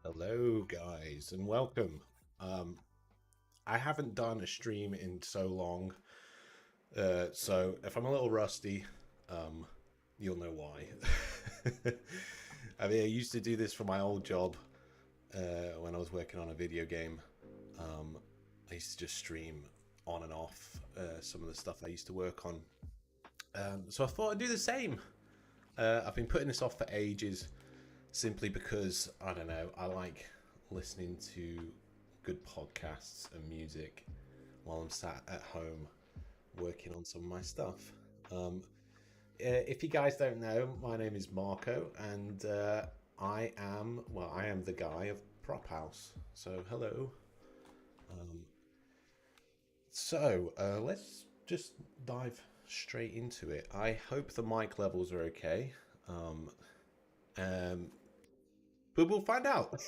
Hello, guys, and welcome. Um, I haven't done a stream in so long, so if I'm a little rusty, um, you'll know why. I mean, I used to do this for my old job when I was working on a video game. Um, I used to just stream on and off some of the stuff I used to work on. So I thought I'd do the same. I've been putting this off for ages simply because I don't know. I like listening to good podcasts and music while I'm sat at home working on some of my stuff. If you guys don't know, my name is Marco, and I am the guy of Prop House. So hello. Um, let's just dive straight into it. I hope the mic levels are okay. Um, um, but we'll find out.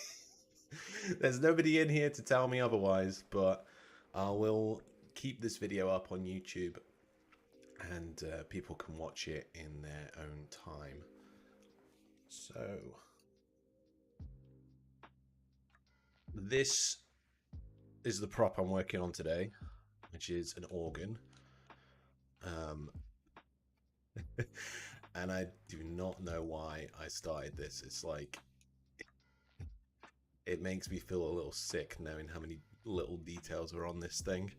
There's nobody in here to tell me otherwise, but I will keep this video up on YouTube and people can watch it in their own time. So, this is the prop I'm working on today, which is an organ. Um, and I do not know why I started this. It's like, it makes me feel a little sick knowing how many little details are on this thing.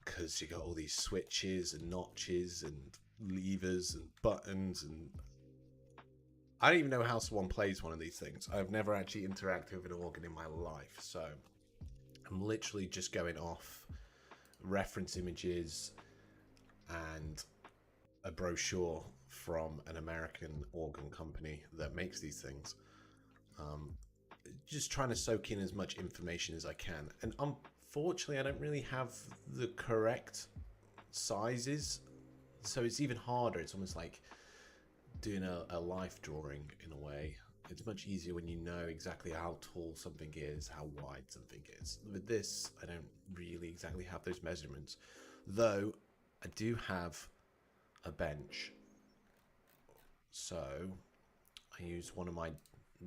Because you got all these switches and notches and levers and buttons, and I don't even know how someone plays one of these things. I've never actually interacted with an organ in my life, so I'm literally just going off reference images and a brochure from an American organ company that makes these things. Um, just trying to soak in as much information as I can. And unfortunately, I don't really have the correct sizes, so it's even harder. It's almost like doing a life drawing in a way. It's much easier when you know exactly how tall something is, how wide something is. With this, I don't really exactly have those measurements, though I do have a bench. So I use one of my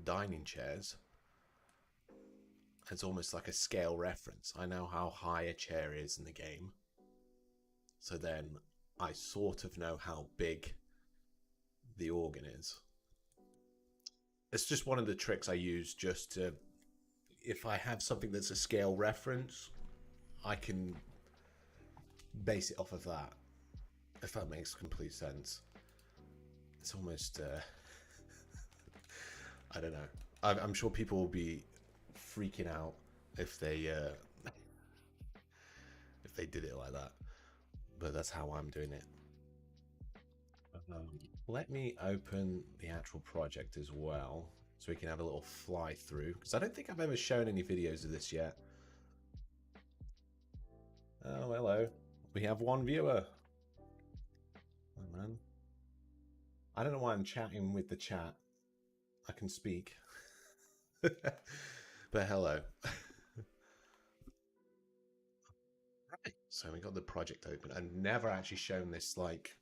dining chairs as almost like a scale reference. I know how high a chair is in the game, so then I sort of know how big the organ is. It's just one of the tricks I use just to, if I have something that's a scale reference, I can base it off of that, if that makes complete sense. It's almost, I don't know. I'm sure people will be freaking out if they did it like that, but that's how I'm doing it. Let me open the actual project as well, so we can have a little fly through, because I don't think I've ever shown any videos of this yet. Oh, hello. We have one viewer. Oh, man. I don't know why I'm chatting with the chat. I can speak. But hello. Right. So we got the project open. I've never actually shown this, like,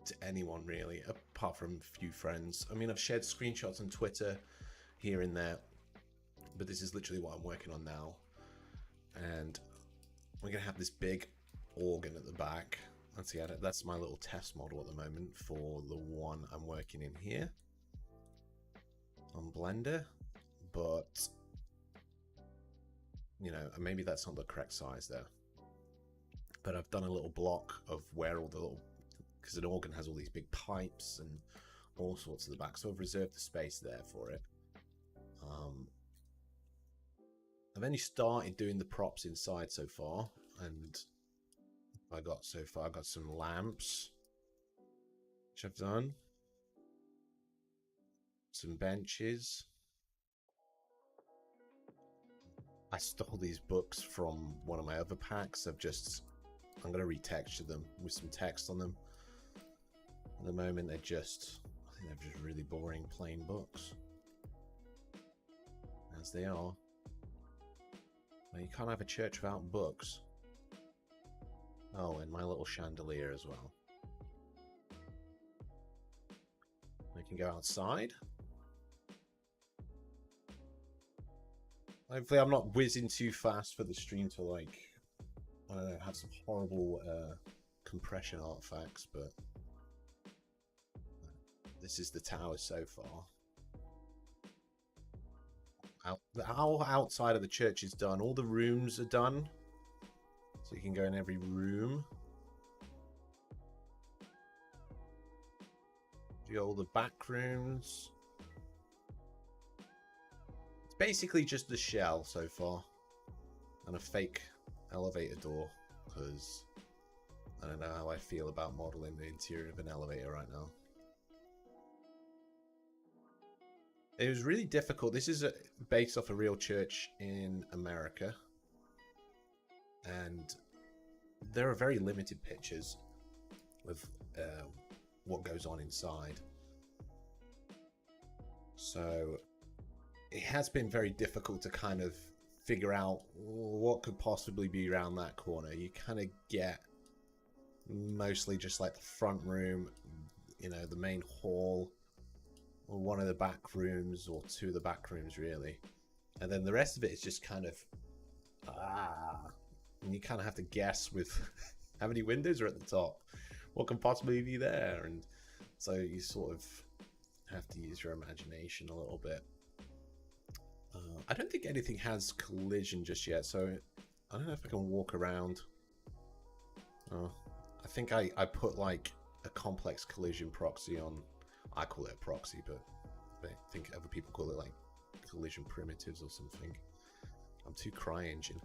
to anyone, really, apart from a few friends. I mean, I've shared screenshots on Twitter here and there, but this is literally what I'm working on now. And we're going to have this big organ at the back. Let's see, that's my little test model at the moment for the one I'm working in here on Blender, but you know, maybe that's not the correct size there. But I've done a little block of where all the little, because an organ has all these big pipes and all sorts at the back, so I've reserved the space there for it. I've only started doing the props inside so far, and I got some lamps, which I've done, some benches. I stole these books from one of my other packs. I'm going to retexture them with some text on them. At the moment, I think they're just really boring, plain books. As they are. Well, you can't have a church without books. Oh, and my little chandelier as well. We can go outside. Hopefully I'm not whizzing too fast for the stream to, like, I don't know, have some horrible compression artifacts, but this is the tower so far. The whole outside of the church is done. All the rooms are done. So you can go in every room. Do all the back rooms. It's basically just the shell so far. And a fake elevator door. Because I don't know how I feel about modeling the interior of an elevator right now. It was really difficult. This is based off a real church in America. And there are very limited pictures of what goes on inside. So it has been very difficult to kind of figure out what could possibly be around that corner. You kind of get mostly just like the front room, you know, the main hall, or one of the back rooms, or two of the back rooms really. And then the rest of it is just kind of and you kind of have to guess with how many windows are at the top, what can possibly be there, and so you sort of have to use your imagination a little bit. I don't think anything has collision just yet, so I don't know if I can walk around. I think I put like a complex collision proxy on. I call it a proxy, but I think other people call it like collision primitives or something. I'm too CryEngine.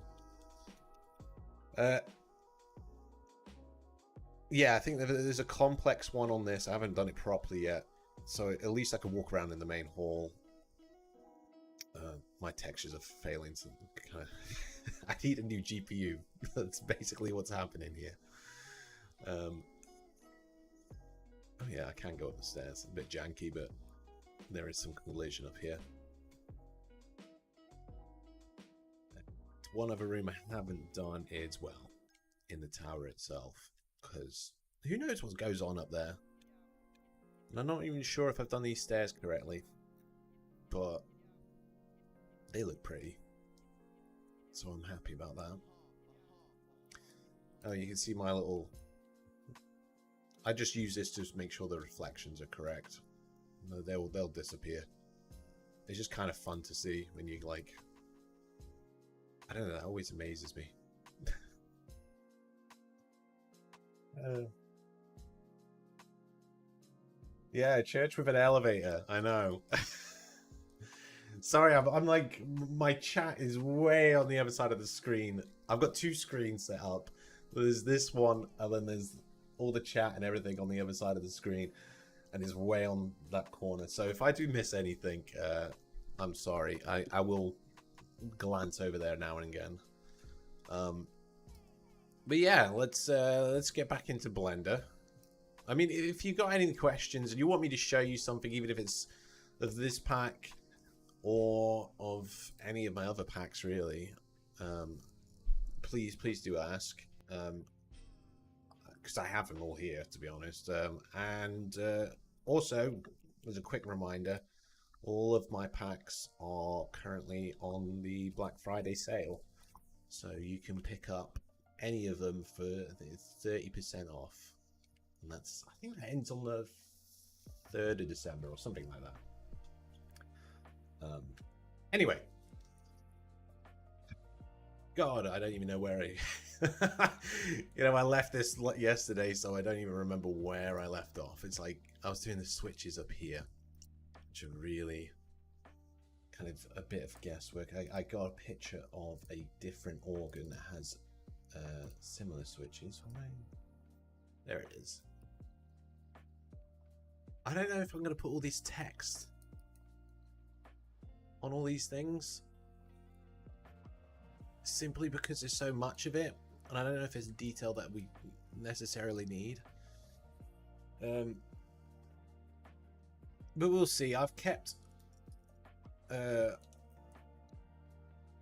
Yeah, I think there's a complex one on this. I haven't done it properly yet, so at least I can walk around in the main hall. My textures are failing, so kind of I need a new GPU. That's basically what's happening here. Oh yeah, I can go up the stairs. A bit janky, but there is some collision up here. One other room I haven't done is, well, in the tower itself, because who knows what goes on up there. And I'm not even sure if I've done these stairs correctly, but they look pretty, so I'm happy about that. Oh, you can see my little... I just use this to make sure the reflections are correct. They'll disappear. It's just kind of fun to see when you, like... I don't know, that always amazes me. Yeah, church with an elevator. I know. Sorry, I'm like, my chat is way on the other side of the screen. I've got two screens set up. There's this one, and then there's all the chat and everything on the other side of the screen, and it's way on that corner. So if I do miss anything, I'm sorry. I will glance over there now and again. But yeah, let's get back into Blender. I mean, if you got any questions and you want me to show you something, even if it's of this pack or of any of my other packs, really, please do ask, because I have them all here, to be honest. And also, as a quick reminder, all of my packs are currently on the Black Friday sale, so you can pick up any of them for 30% off, and that's, I think that ends on the 3rd of December or something like that. Anyway, God, I don't even know where I you know, I left this yesterday, so I don't even remember where I left off. It's like I was doing the switches up here, which are really kind of a bit of guesswork. I got a picture of a different organ that has similar switches. There it is. I don't know if I'm going to put all this text on all these things, simply because there's so much of it, and I don't know if it's detail that we necessarily need. But we'll see. I've kept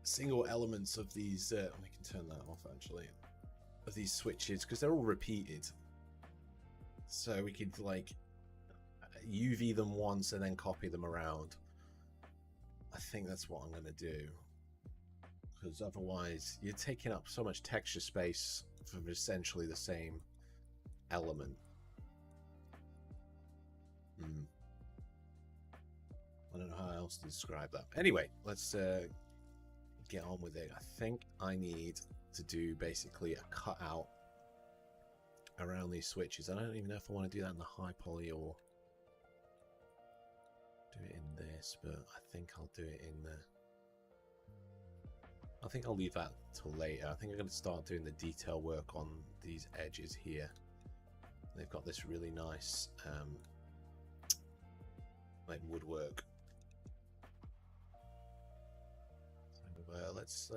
single elements of these. I can turn that off actually. Of these switches, because they're all repeated, so we could like UV them once and then copy them around. I think that's what I'm going to do. because otherwise you're taking up so much texture space for essentially the same element. I don't know how else to describe that. Anyway, let's get on with it. I think I need to do basically a cutout around these switches. I don't even know if I want to do that in the high poly or do it in this, but I think I'll do it in the... I think I'll leave that till later. I think I'm going to start doing the detail work on these edges here. They've got this really nice like woodwork. So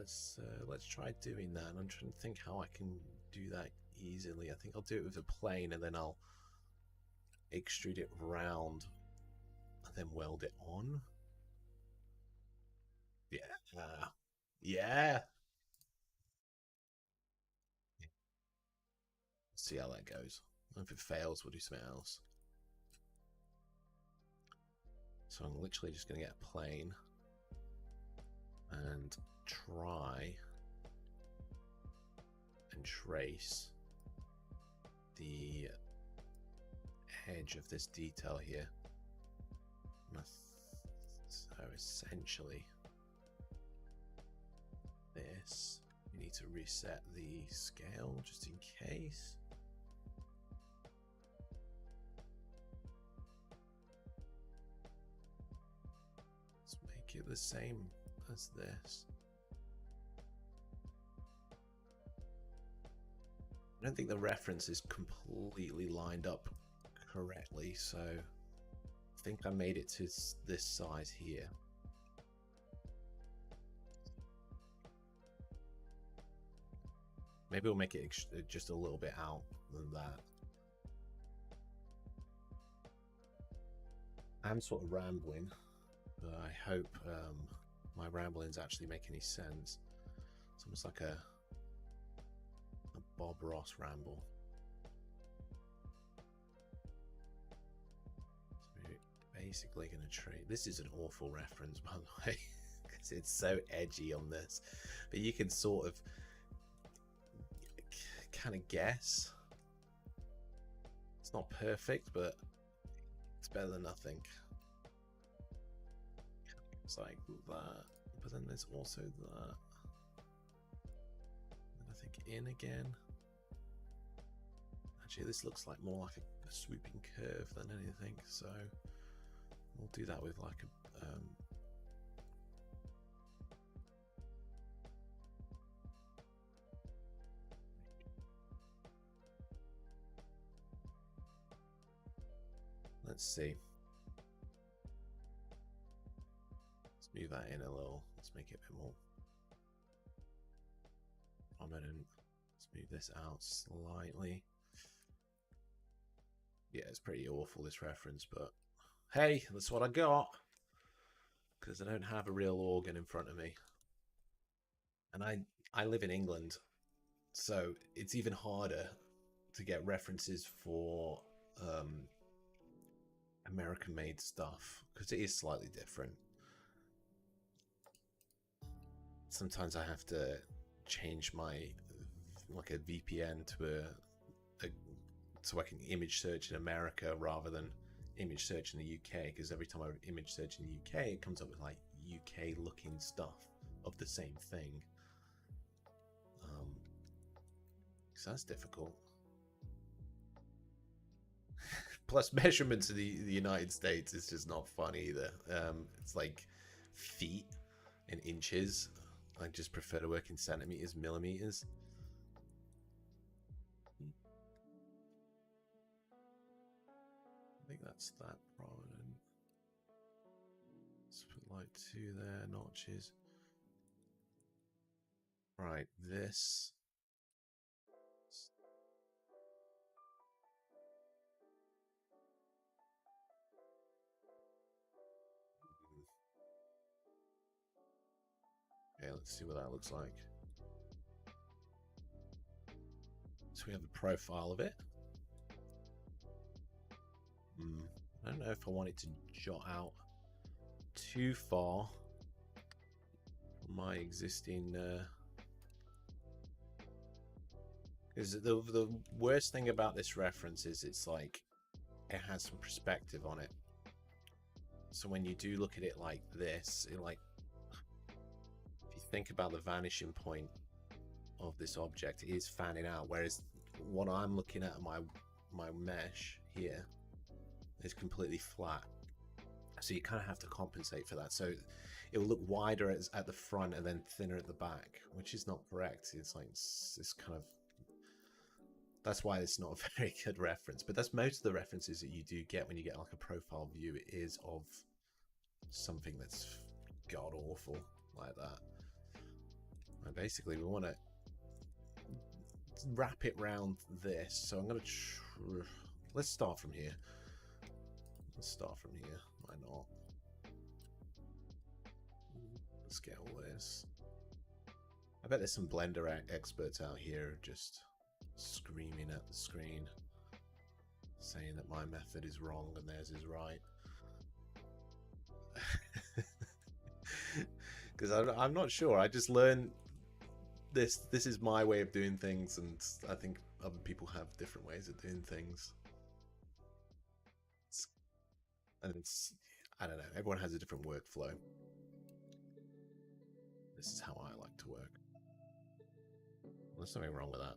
let's try doing that. And I'm trying to think how I can do that easily. I think I'll do it with a plane and then I'll extrude it round and then weld it on. Yeah. Yeah. See how that goes. If it fails, we'll do something else. So I'm literally just going to get a plane and try and trace the edge of this detail here. So essentially this, we need to reset the scale just in case. Let's make it the same as this. I don't think the reference is completely lined up correctly, so I think I made it to this size here. Maybe we'll make it just a little bit out than that. I'm sort of rambling, but I hope my ramblings actually make any sense. It's almost like a Bob Ross ramble. So we're basically going to trade. This is an awful reference, by the way, because it's so edgy on this. But you can sort of kind of guess. It's not perfect, but it's better than nothing. It's like that, but then there's also that. And I think in again. Actually, this looks like more like a swooping curve than anything, so we'll do that with like a let's see. Let's move that in a little. Let's make it a bit more prominent. Let's move this out slightly. Yeah, it's pretty awful, this reference, but hey, that's what I got. Because I don't have a real organ in front of me. And I live in England, so it's even harder to get references for American-made stuff, because it is slightly different. Sometimes I have to change my, like a VPN to so I can image search in America rather than image search in the UK, because every time I image search in the UK, it comes up with like UK looking stuff of the same thing. So that's difficult. Plus measurements in the United States is just not fun either. It's like feet and inches. I just prefer to work in centimeters, millimeters. I think that's that prominent. Let's put like 2 there, notches. Right, this. Okay, let's see what that looks like. So we have a profile of it. I don't know if I want it to jot out too far from my existing. Is the worst thing about this reference is it's like it has some perspective on it. So when you do look at it like this, it like if you think about the vanishing point of this object, it is fanning out, whereas what I'm looking at my mesh here is completely flat. So you kind of have to compensate for that. So it will look wider at the front and then thinner at the back, which is not correct. It's like it's kind of, that's why it's not a very good reference. But that's most of the references that you do get when you get like a profile view. It is of something that's god awful like that. And basically, we want to wrap it round this. So I'm going to let's start from here. Let's start from here. Why not? Let's get all this. I bet there's some Blender experts out here just screaming at the screen, saying that my method is wrong and theirs is right. Because I'm not sure. I just learned this. This is my way of doing things, and I think other people have different ways of doing things. And it's, I don't know, everyone has a different workflow. This is how I like to work. There's nothing wrong with that.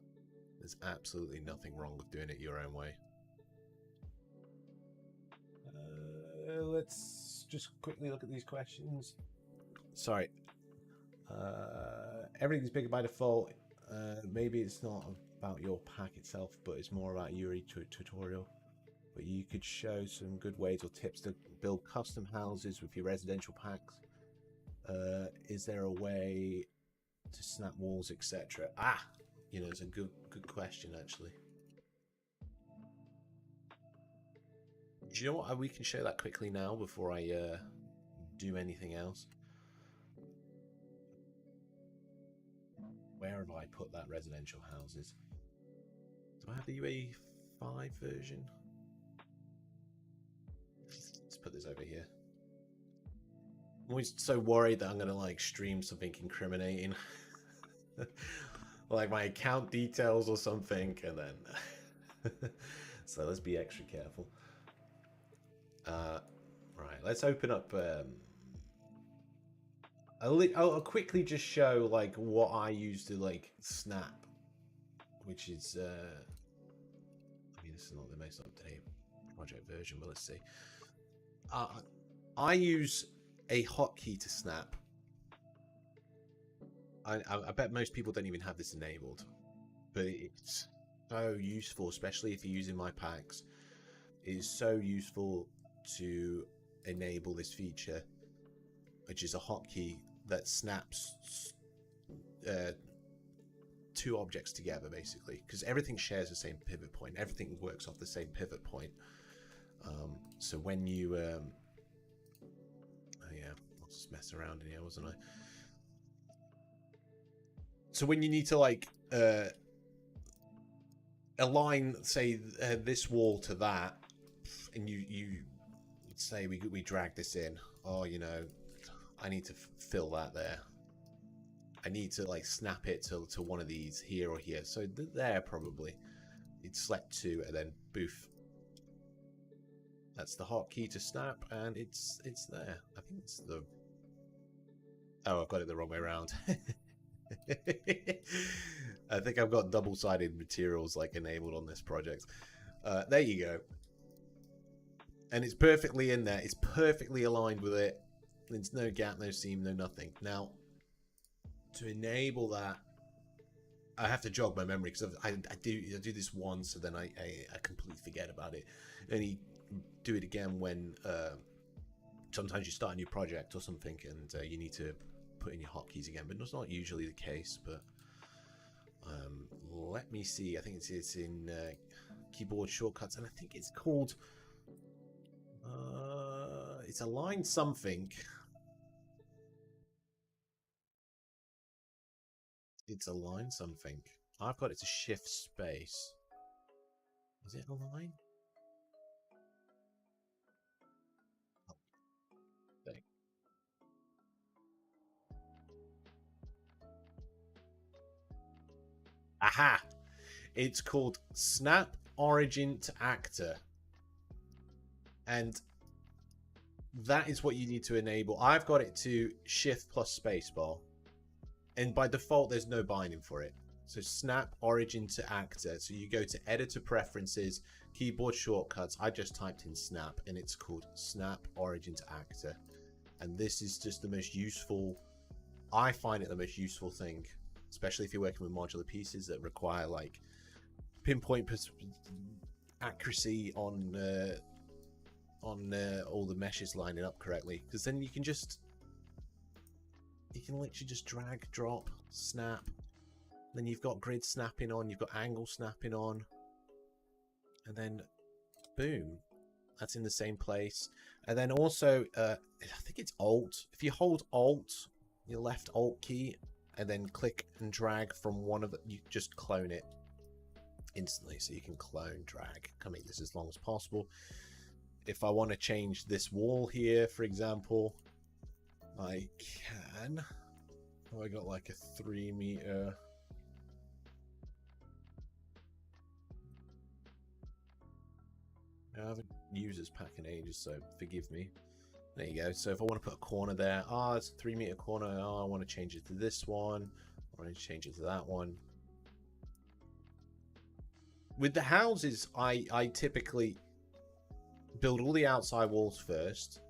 There's absolutely nothing wrong with doing it your own way. Let's just quickly look at these questions. Sorry. Everything's bigger by default. Maybe it's not about your pack itself, but it's more about your tutorial. But you could show some good ways or tips to build custom houses with your residential packs. Is there a way to snap walls, etc.? You know, it's a good question actually. Do you know what? We can show that quickly now before I do anything else. Where have I put that residential houses? Do I have the UE5 version? Let's put this over here. I'm always so worried that I'm gonna like stream something incriminating, like my account details or something, and then so let's be extra careful. Right, let's open up. I'll quickly just show like what I use to like snap, which is I mean, this is not the most up-to-date project version, but let's see. I use a hotkey to snap. I bet most people don't even have this enabled, but it's so useful, especially if you're using my packs. It is so useful to enable this feature, which is a hotkey that snaps two objects together, basically, because everything shares the same pivot point. Everything works off the same pivot point. So when you oh yeah, I'll just mess around in here, wasn't I? So when you need to like align, say, this wall to that, and you say we drag this in. Oh, you know, I need to fill that there. I need to like snap it to one of these here or here. So there probably. You'd select two and then boof. That's the hotkey to snap, and it's there. I think it's the. Oh, I've got it the wrong way around. I think I've got double-sided materials like enabled on this project. There you go. And it's perfectly in there. It's perfectly aligned with it. There's no gap, no seam, no nothing. Now, to enable that, I have to jog my memory because I do this once, and then I completely forget about it. Only do it again when sometimes you start a new project or something, and you need to put in your hotkeys again. But that's not usually the case. But let me see. I think it's in keyboard shortcuts, and I think it's called. It's align something. It's align something. I've got it to shift space. Is it align? Oh. Thing. Aha! It's called Snap Origin to Actor. And that is what you need to enable. I've got it to Shift plus Spacebar. And by default, there's no binding for it. So Snap Origin to Actor. So you go to Editor Preferences, Keyboard Shortcuts. I just typed in Snap and it's called Snap Origin to Actor. And this is just the most useful, I find it the most useful thing, especially if you're working with modular pieces that require like pinpoint accuracy on all the meshes lining up correctly, because then you can literally just drag, drop, snap. Then you've got grid snapping on, you've got angle snapping on, and then boom, that's in the same place. And then also I think it's Alt. If you hold Alt, your left Alt key, and then click and drag from one of the, you just clone it instantly. So you can clone, drag, can make this as long as possible. If I want to change this wall here, for example, I can. Oh, I got like a 3 meter. I haven't used this pack in ages, so forgive me. There you go. So if I want to put a corner there, it's a 3 meter corner. I want to change it to this one. I want to change it to that one. With the houses, I typically build all the outside walls first,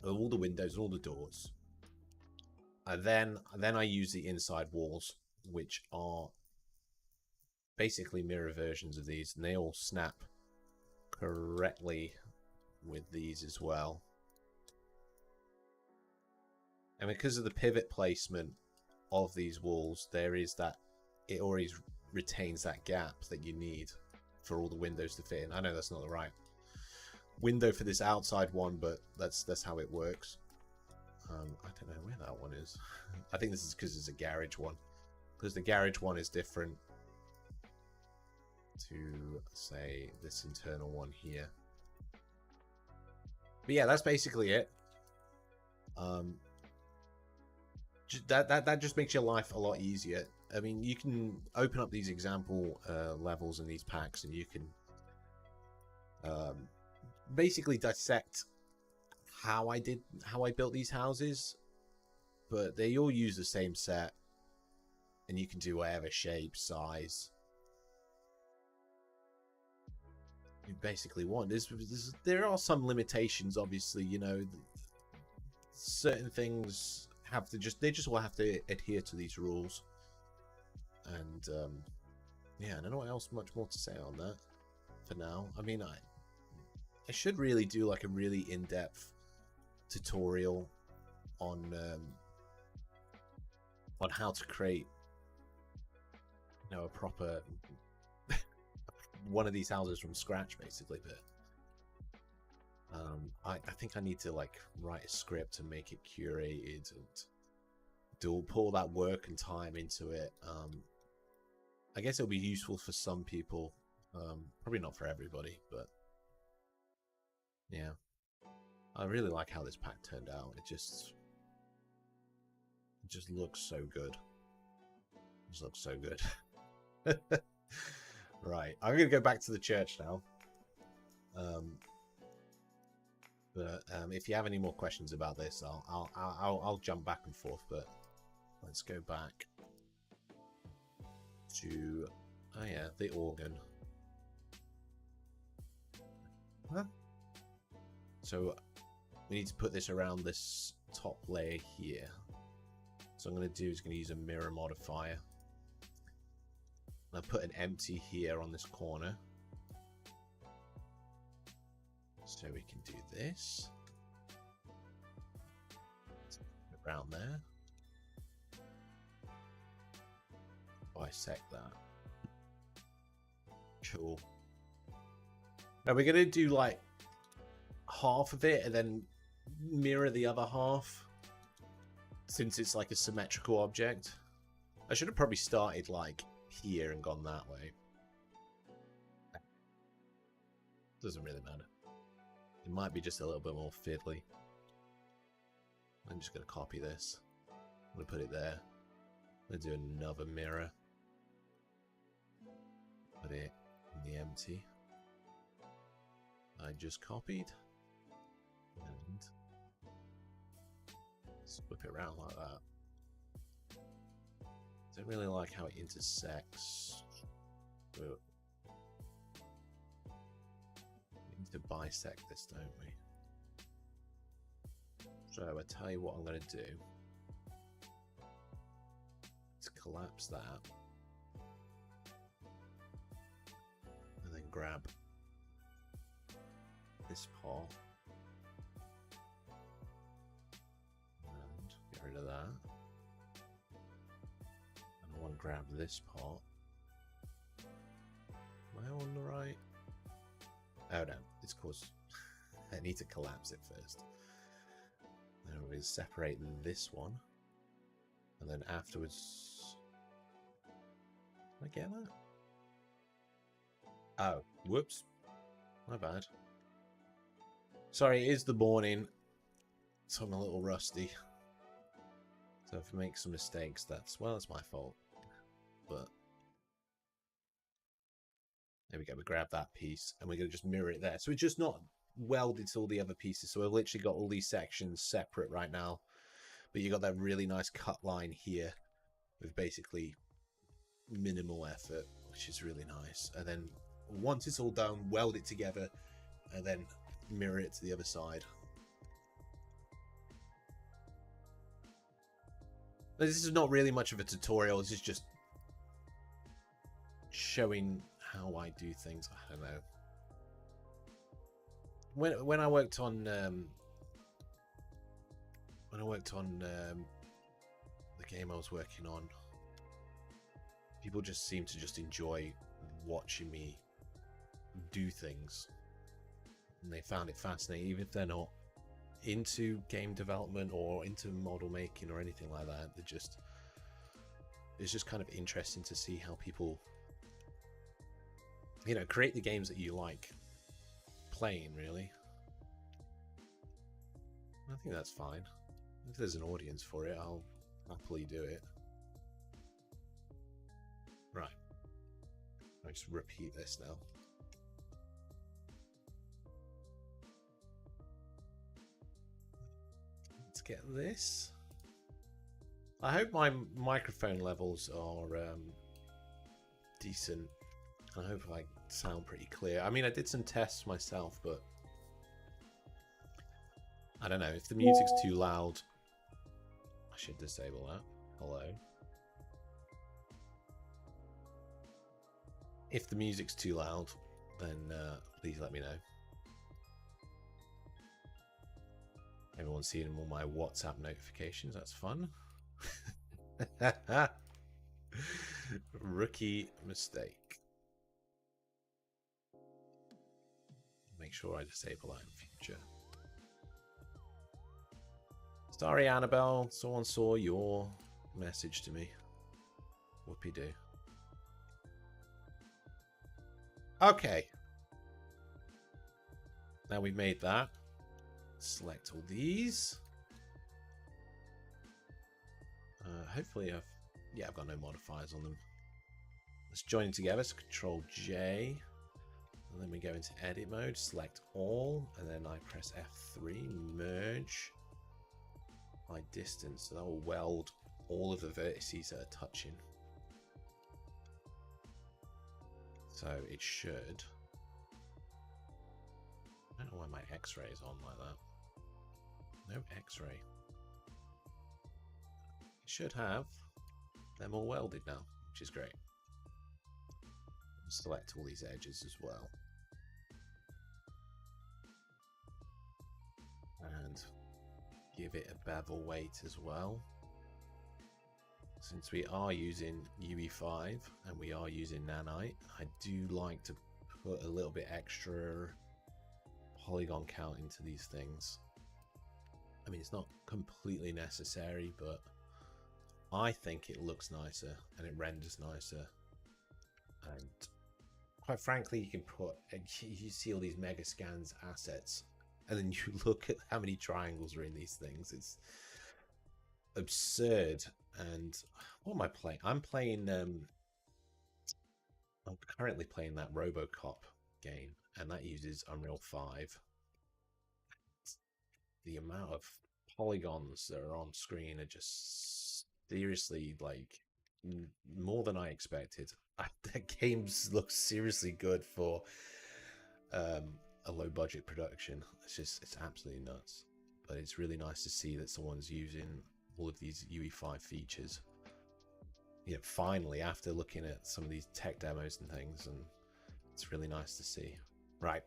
all the windows and all the doors, and then I use the inside walls, which are basically mirror versions of these, and they all snap correctly with these as well. And because of the pivot placement of these walls, there is that, it always retains that gap that you need for all the windows to fit in. I know that's not the right window for this outside one, but that's how it works. I don't know where that one is. I think this is because it's a garage one, because the garage one is different to, say, this internal one here. But yeah, that's basically it. That just makes your life a lot easier. I mean, you can open up these example levels in these packs, and you can basically dissect how I built these houses, but they all use the same set, and you can do whatever shape, size you basically want. There are some limitations, obviously. You know, certain things have to they just will have to adhere to these rules. And yeah, I don't know what else much more to say on that for now. I mean, I should really do like a really in-depth tutorial on how to create, you know, a proper one of these houses from scratch, basically. But I think I need to like write a script and make it curated and put all that work and time into it. I guess it'll be useful for some people, probably not for everybody, but yeah. I really like how this pack turned out. It just looks so good. It just looks so good. Right, I'm gonna go back to the church now. But if you have any more questions about this, I'll jump back and forth. But let's go back to, oh yeah, the organ. Huh? So we need to put this around this top layer here. So I'm going to do is going to use a mirror modifier. I'll put an empty here on this corner. So we can do this. Around there. Bisect that. Cool. Now we're going to do like half of it and then mirror the other half, since it's like a symmetrical object. I should have probably started like here and gone that way. Doesn't really matter. It might be just a little bit more fiddly. I'm just going to copy this. I'm going to put it there. I'm going to do another mirror. put it in the empty I just copied and flip it around like that. Don't really like how it intersects. But we need to bisect this, don't we? So I tell you what I'm going to do. Let's collapse that. And then grab this part. And get rid of that. And I want to grab this part. Am I on the right? Oh no, it's because I need to collapse it first. Then we'll separate this one. And then afterwards... Did I get that? Oh, whoops. My bad. Sorry, it is the morning, so I'm a little rusty. So if I make some mistakes, that's my fault. But there we go, we grab that piece and we're going to just mirror it there. So it's just not welded to all the other pieces. So I've literally got all these sections separate right now. But you got that really nice cut line here with basically minimal effort, which is really nice. And then once it's all done, weld it together and then mirror it to the other side. This is not really much of a tutorial. This is just showing how I do things. I don't know. When I worked on the game I was working on, people just seem to just enjoy watching me do things, and they found it fascinating, even if they're not into game development or into model making or anything like that. It's just kind of interesting to see how people, you know, create the games that you like playing, really. I think that's fine. If there's an audience for it, I'll happily do it. Right. I'll just repeat this now. Let's get this. I hope my microphone levels are decent. I hope I sound pretty clear. I mean, I did some tests myself, but I don't know. If the music's too loud, I should disable that. Hello. If the music's too loud, then please let me know. Everyone's seeing all my WhatsApp notifications. That's fun. Rookie mistake. Make sure I disable that in future. Sorry, Annabelle. Someone saw your message to me. Whoopie-doo. Okay. Now we've made that. Select all these. Hopefully I've got no modifiers on them. Let's join together. So Control J. And then we go into edit mode, select all, and then I press F3, merge by distance. So that will weld all of the vertices that are touching. So it should. I don't know why my X-ray is on like that. No X-ray. It should have them all welded now, which is great. Select all these edges as well. And give it a bevel weight as well. Since we are using UE5 and we are using nanite, I do like to put a little bit extra polygon count into these things. I mean, it's not completely necessary, but I think it looks nicer and it renders nicer. And quite frankly, you can put, you see all these Mega Scans assets, and then you look at how many triangles are in these things. It's absurd. And what am I playing? I'm playing I'm currently playing that RoboCop game, and that uses Unreal 5. The amount of polygons that are on screen are just seriously like more than I expected. That game looks seriously good for a low budget production. It's absolutely nuts. But it's really nice to see that someone's using all of these UE5 features. You know, finally, after looking at some of these tech demos and things, and it's really nice to see. Right,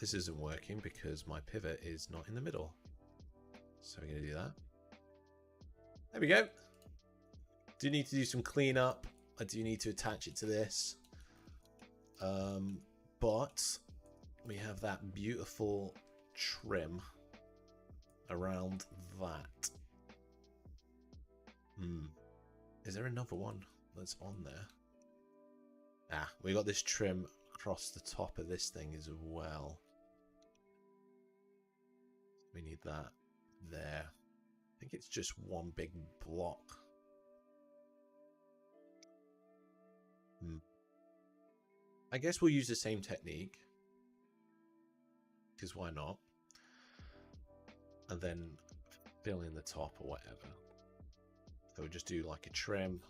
this isn't working because my pivot is not in the middle. So we're going to do that. There we go. Do need to do some cleanup. I do need to attach it to this. But we have that beautiful trim around that. Is there another one that's on there? Ah, we got this trim across the top of this thing as well. We need that there. I think it's just one big block. I guess we'll use the same technique, because why not? And then fill in the top or whatever. So we'll just do like a trim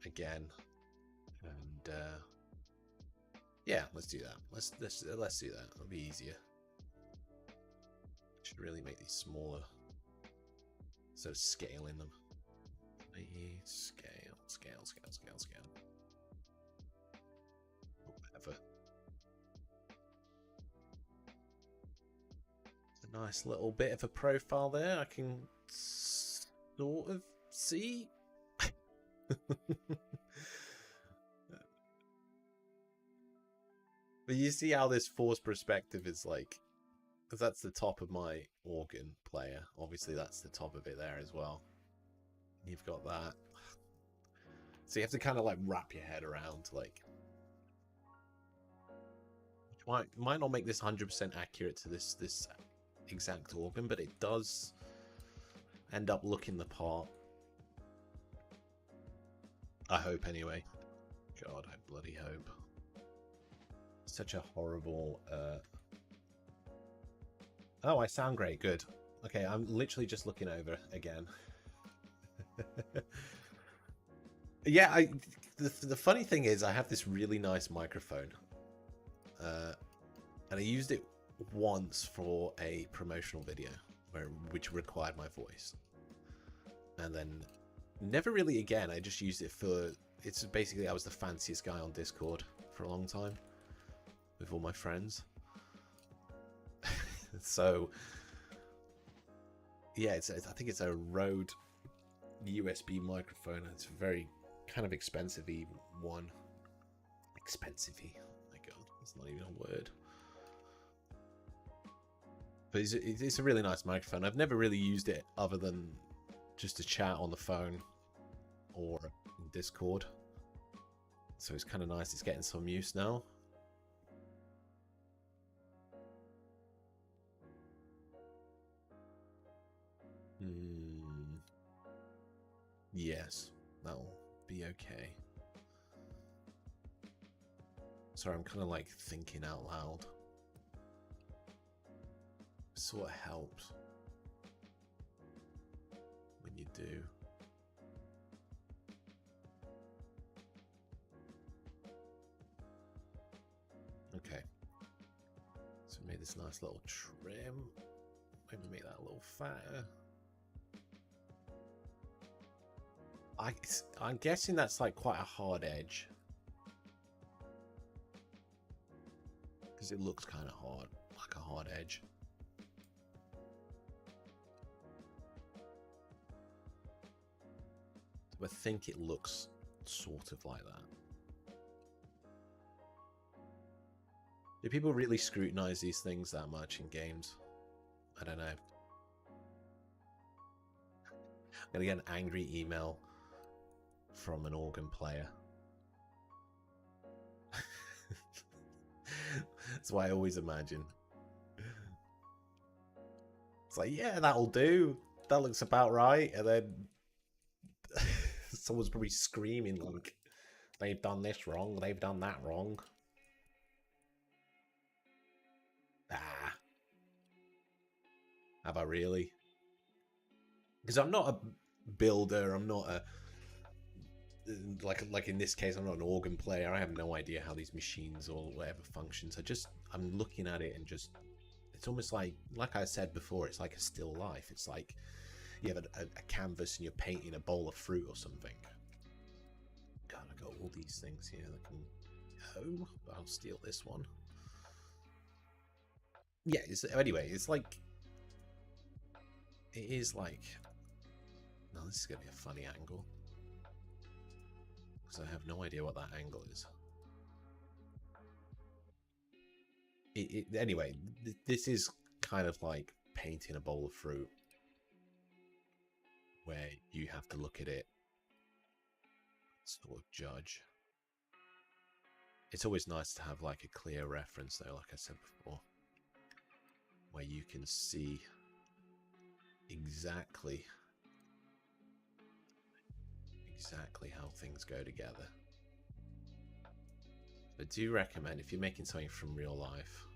again, and yeah, let's do that. Let's do that. It'll be easier. Should really make these smaller. So scaling them. Scale. Whatever. A nice little bit of a profile there. I can sort of see. But you see how this forced perspective is like, because that's the top of my organ player. Obviously, that's the top of it there as well. You've got that. So you have to kind of like wrap your head around, like, might not make this 100% accurate to this exact organ, but it does end up looking the part. I hope anyway. God, I bloody hope. Such a horrible Oh, I sound great. Good. Okay, I'm literally just looking over again. Yeah, the funny thing is I have this really nice microphone. And I used it once for a promotional video which required my voice. And then never really again. I just used it for, it's basically I was the fanciest guy on Discord for a long time with all my friends. So yeah, I think it's a Rode USB microphone. It's a very kind of expensive-y one. Expensive-y. Oh my god, that's not even a word. But it's a really nice microphone. I've never really used it other than just to chat on the phone or in Discord. So it's kind of nice. It's getting some use now. Yes, that'll be okay. Sorry, I'm kind of like thinking out loud. Sort of helps when you do. Okay. So we made this nice little trim. Maybe make that a little fatter. I'm guessing that's like quite a hard edge. Because it looks kind of hard, like a hard edge. So I think it looks sort of like that. Do people really scrutinize these things that much in games? I don't know. I'm gonna get an angry email from an organ player. That's what I always imagine. It's like, yeah, that'll do. That looks about right. And then someone's probably screaming like, They've done this wrong. They've done that wrong. Ah. Have I really? Because I'm not a builder. I'm not a... Like in this case, I'm not an organ player. I have no idea how these machines or whatever functions. I'm looking at it and just... It's almost like I said before, it's like a still life. It's like you have a canvas and you're painting a bowl of fruit or something. God, I got all these things here that can... Oh, I'll steal this one. Yeah, anyway, it's like... It is like... No, this is going to be a funny angle. Because I have no idea what that angle is. Anyway, this is kind of like painting a bowl of fruit. Where you have to look at it, sort of judge. It's always nice to have like a clear reference though, like I said before. Where you can see exactly how things go together. But do recommend, if you're making something from real life,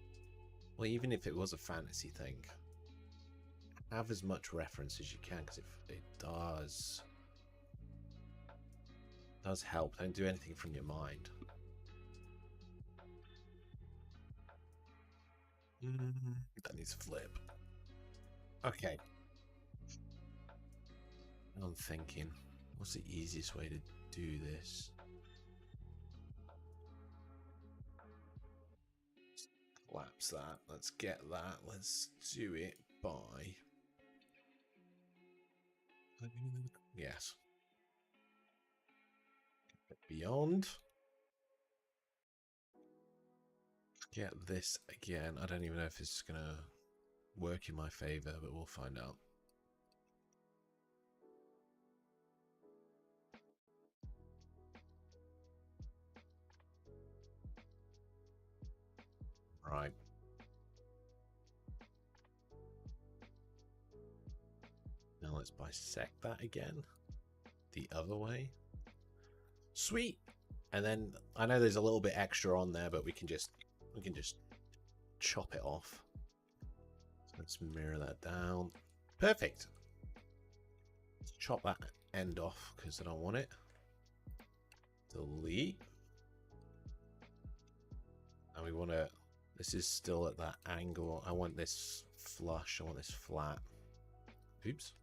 well, even if it was a fantasy thing, have as much reference as you can, because it does help. Don't do anything from your mind. That needs to flip. Okay. I'm thinking, what's the easiest way to do this? Let's collapse that. Let's get that. Let's do it by... Yes. Beyond. Get this again. I don't even know if it's going to work in my favor, but we'll find out. Right. Now let's bisect that again. The other way. Sweet. And then I know there's a little bit extra on there, but we can just chop it off. So let's mirror that down. Perfect. Let's chop that end off because I don't want it. Delete. And we want to... This is still at that angle. I want this flush. I want this flat. Oops.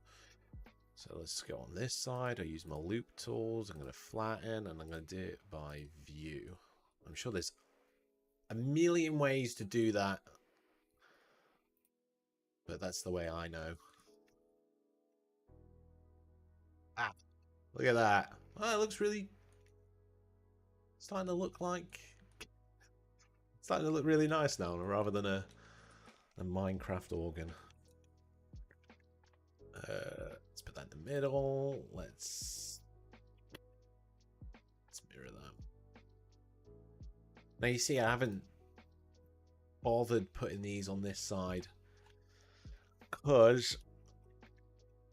So let's go on this side. I use my loop tools. I'm going to flatten and I'm going to do it by view. I'm sure there's a million ways to do that, but that's the way I know. Ah, look at that. Oh, it looks really... starting to look like... It's starting to look really nice now, rather than a Minecraft organ. Let's put that in the middle. Let's mirror that. Now you see I haven't bothered putting these on this side because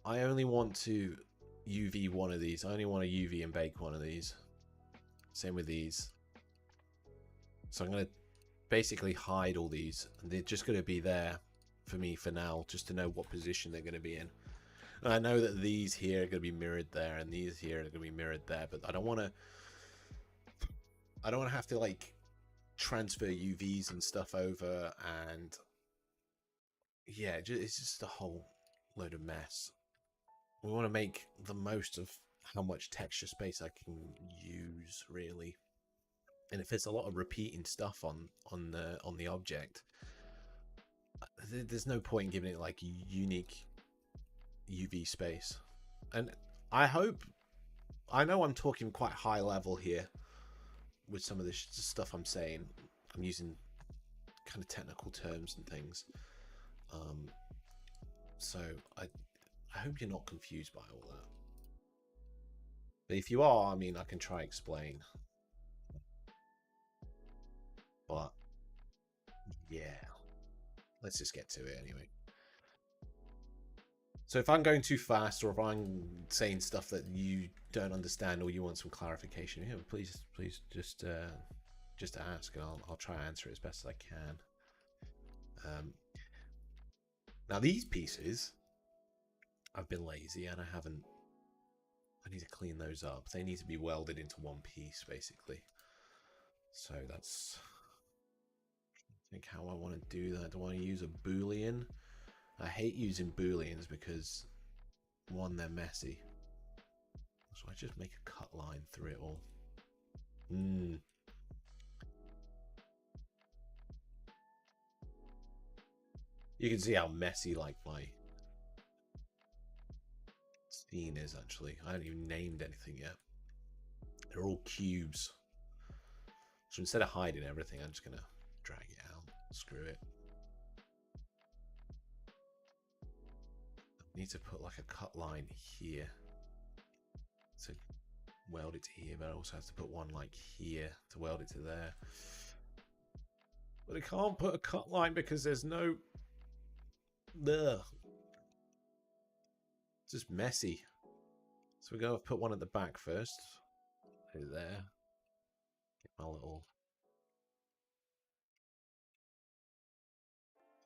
I only want to UV one of these. I only want to UV and bake one of these. Same with these. So I'm going to basically hide all these, and they're just going to be there for me for now, just to know what position they're going to be in. And I know that these here are going to be mirrored there, and these here are going to be mirrored there, but I don't want to have to like transfer UVs and stuff over, and yeah, it's just a whole load of mess. We want to make the most of how much texture space I can use, really. And if there's a lot of repeating stuff on the object, there's no point in giving it like unique UV space. And I know I'm talking quite high level here with some of this stuff I'm saying. I'm using kind of technical terms and things. So I hope you're not confused by all that. But if you are, I mean, I can try explain. But yeah, let's just get to it anyway. So if I'm going too fast, or if I'm saying stuff that you don't understand, or you want some clarification, yeah, please just ask, and I'll try to answer it as best as I can. Now these pieces, I've been lazy and I haven't. I need to clean those up. They need to be welded into one piece, basically. So that's. I think how I want to do that. Do I want to use a boolean? I hate using booleans because, one, they're messy. So I just make a cut line through it all. You can see how messy like my scene is actually. I haven't even named anything yet. They're all cubes. So instead of hiding everything, I'm just gonna drag it out. Screw it. I need to put like a cut line here to weld it to here, but I also have to put one like here to weld it to there. But I can't put a cut line because there's no. Ugh. It's just messy. So we're going to put one at the back first. There. Get my little.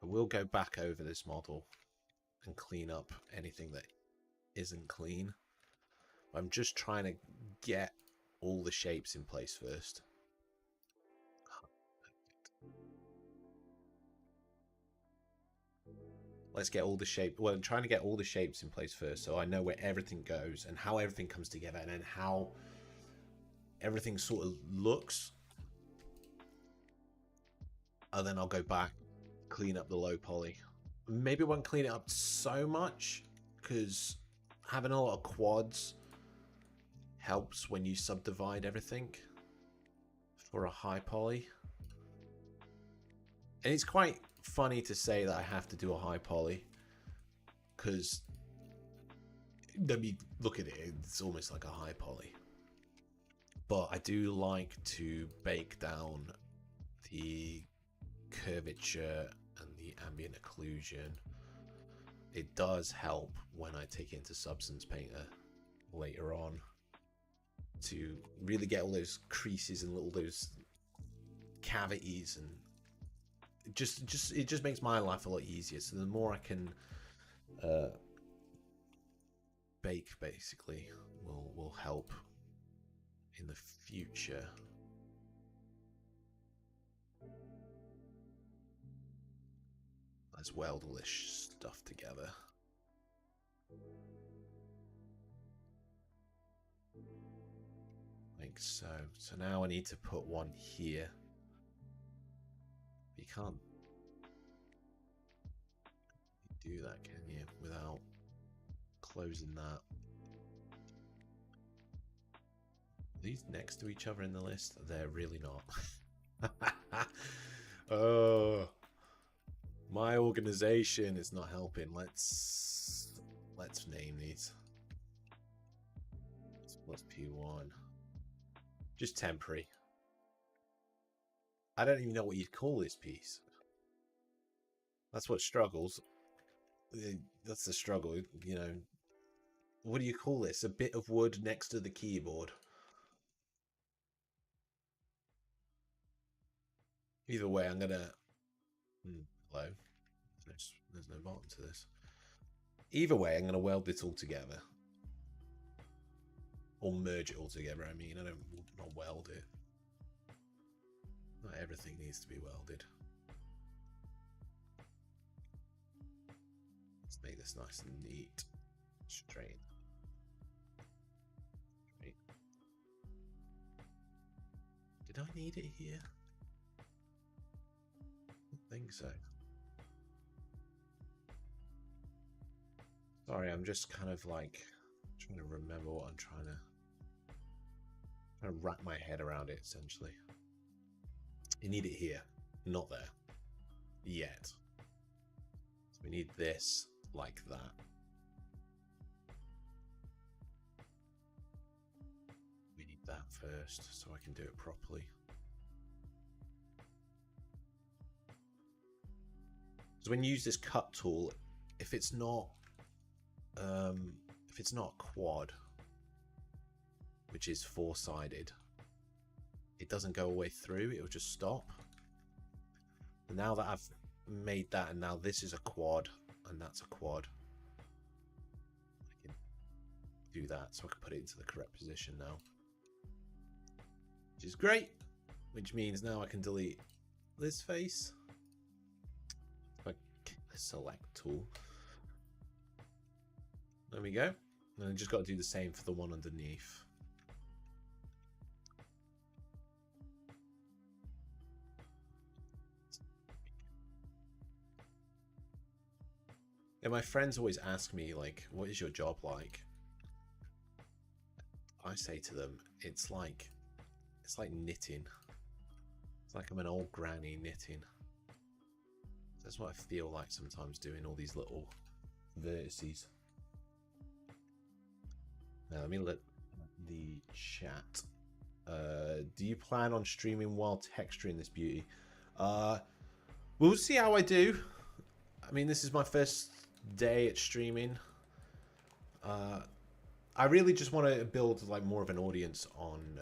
I will go back over this model and clean up anything that isn't clean. I'm just trying to get all the shapes in place first. Let's get all the shape. Well, I'm trying to get all the shapes in place first, so I know where everything goes and how everything comes together, and then how everything sort of looks. And then I'll go back, clean up the low poly. Maybe I won't clean it up so much because having a lot of quads helps when you subdivide everything for a high poly. And it's quite funny to say that I have to do a high poly because, I mean, look at it, it's almost like a high poly. But I do like to bake down the curvature and the ambient occlusion. It does help when I take it into Substance Painter later on to really get all those creases and little those cavities, and it just makes my life a lot easier. So the more I can bake, basically, will help in the future. Let's weld all this stuff together. Like so. So now I need to put one here. You can't do that, can you, without closing that? Are these next to each other in the list? They're really not. Oh, my organization is not helping. Let's name these. What's P1? Just temporary. I don't even know what you'd call this piece. That's what struggles. That's the struggle, you know. What do you call this? A bit of wood next to the keyboard. Either way, I'm gonna. Hello. There's no bottom to this. Either way, I'm gonna weld this all together, or merge it all together. I mean, I don't not weld it. Not everything needs to be welded. Let's make this nice and neat, straight. Did I need it here? I don't think so. Sorry, I'm just kind of like trying to remember what I'm trying to wrap my head around it, essentially. You need it here, not there. Yet. So we need this like that. We need that first so I can do it properly. So when you use this cut tool, if it's not if it's not a quad, which is four-sided, it doesn't go all the way through, it'll just stop. And now that I've made that, and now this is a quad, and that's a quad, I can do that, so I can put it into the correct position now. Which is great, which means now I can delete this face. Like the select tool. There we go. And I just got to do the same for the one underneath. And my friends always ask me, like, what is your job like? I say to them, it's like knitting. It's like I'm an old granny knitting. That's what I feel like sometimes, doing all these little vertices. Now let me let the chat. Do you plan on streaming while texturing this beauty? We'll see how I do. I mean, this is my first day at streaming. I really just want to build like more of an audience on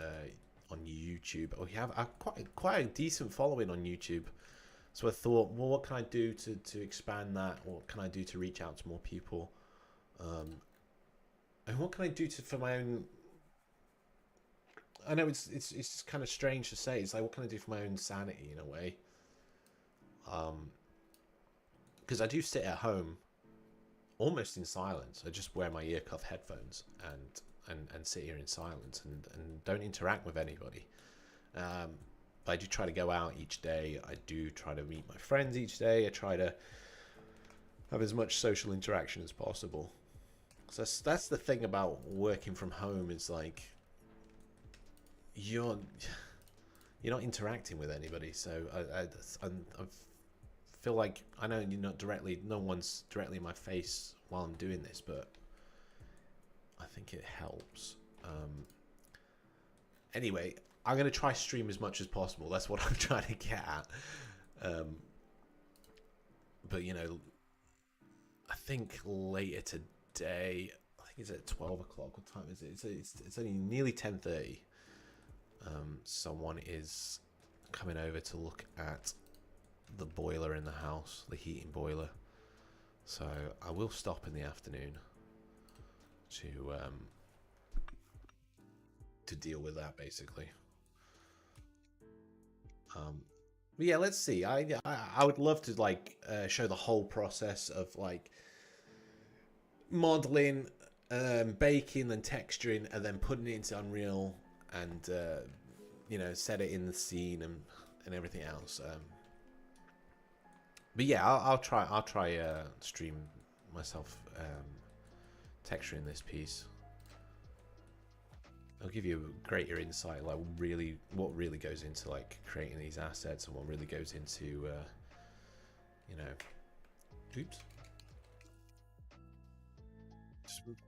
YouTube. We have quite a decent following on YouTube, so I thought, well, what can I do to expand that? What can I do to reach out to more people? And what can I do for my own? I know it's kind of strange to say. It's like, what can I do for my own sanity in a way? Because I do sit at home almost in silence. I just wear my ear cuff headphones and sit here in silence and don't interact with anybody. But I do try to go out each day. I do try to meet my friends each day. I try to have as much social interaction as possible. So that's the thing about working from home, is like you're not interacting with anybody. So I feel like, I know you're not directly, no one's directly in my face while I'm doing this, but I think it helps. Anyway, I'm going to try stream as much as possible. That's what I'm trying to get at. But, you know, I think later today, I think it's at 12 o'clock. What time is it? It's only nearly 10:30. Someone is coming over to look at the boiler in the house, the heating boiler. So I will stop in the afternoon to deal with that, basically. But yeah, let's see. I would love to like show the whole process of like modeling, baking, and texturing, and then putting it into Unreal, and you know, set it in the scene and everything else. But yeah, I'll try stream myself texturing this piece. I'll give you a greater insight, like what really goes into like creating these assets, and what really goes into you know, oops,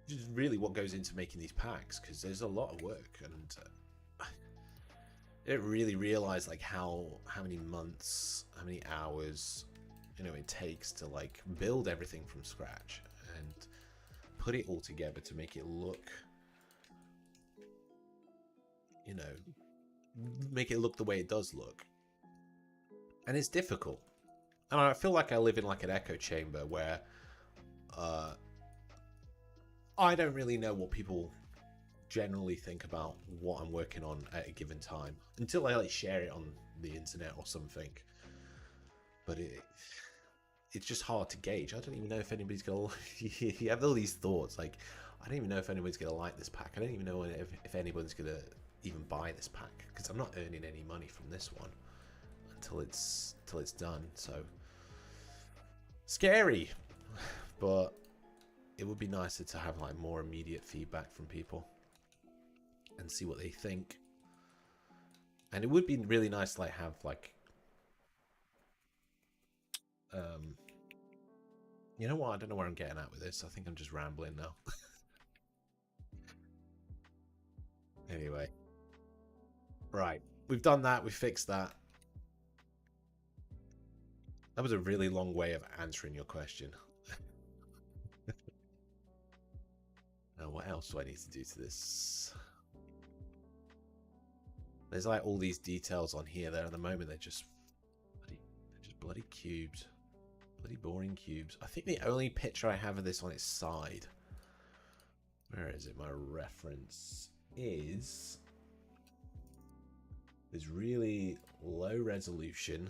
just really what goes into making these packs, because there's a lot of work, and I didn't really realize like how many months, how many hours, you know, it takes to like build everything from scratch and put it all together to make it look, you know, make it look the way it does look. And it's difficult, and I feel like I live in like an echo chamber where I don't really know what people generally think about what I'm working on at a given time until I like share it on the internet or something. But it's just hard to gauge. I don't even know if anybody's gonna you have all these thoughts like, I don't even know if anybody's gonna like this pack. I don't even know if anyone's gonna even buy this pack, because I'm not earning any money from this one until it's done. So scary, but it would be nicer to have like more immediate feedback from people and see what they think. And it would be really nice to like have like you know what, I don't know where I'm getting at with this. I think I'm just rambling now. Anyway, right, we've done that, we fixed that. That was a really long way of answering your question. What else do I need to do to this? There's like all these details on here. There at the moment they're just bloody cubes, bloody boring cubes. I think the only picture I have of this on its side, where is it? My reference is really low resolution,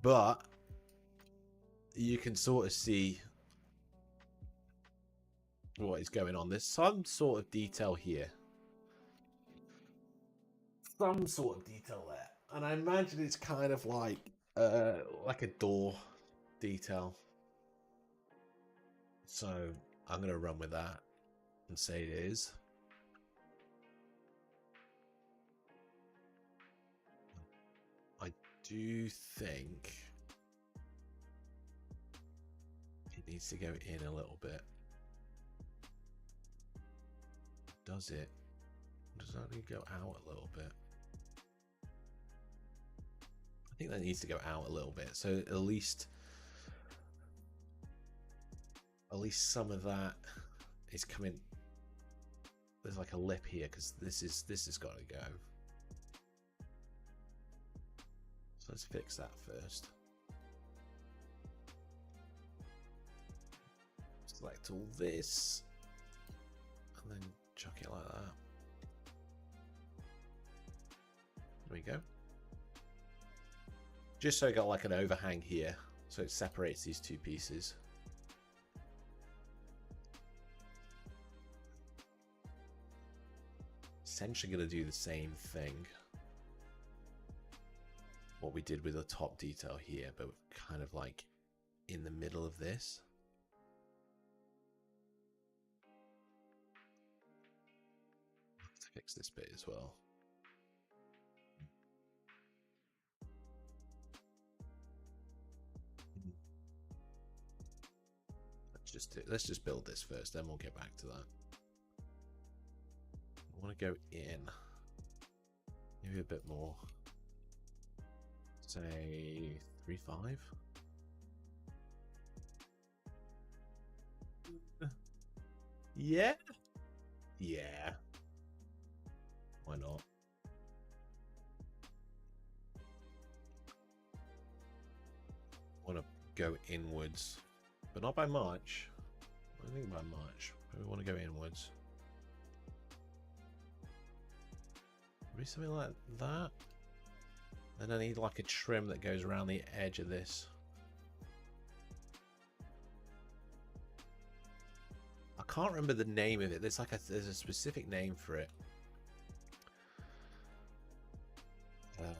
but you can sort of see what is going on. There's some sort of detail here. Some sort of detail there. And I imagine it's kind of like a door detail. So I'm going to run with that and say it is. I do think it needs to go in a little bit. Does it? Does that need to go out a little bit? I think that needs to go out a little bit. So at least some of that is coming. There's like a lip here because this has got to go. So let's fix that first. Select all this and then chuck it like that. There we go. Just so I got like an overhang here, so it separates these two pieces. Essentially going to do the same thing, what we did with the top detail here, but kind of like in the middle of this. I have to fix this bit as well. Let's just build this first, then we'll get back to that. I want to go in, maybe a bit more, say 3.5. Yeah, why not? I want to go inwards, but not by much. I don't think by much. We want to go inwards. Maybe something like that. Then I need like a trim that goes around the edge of this. I can't remember the name of it. There's like there's a specific name for it. I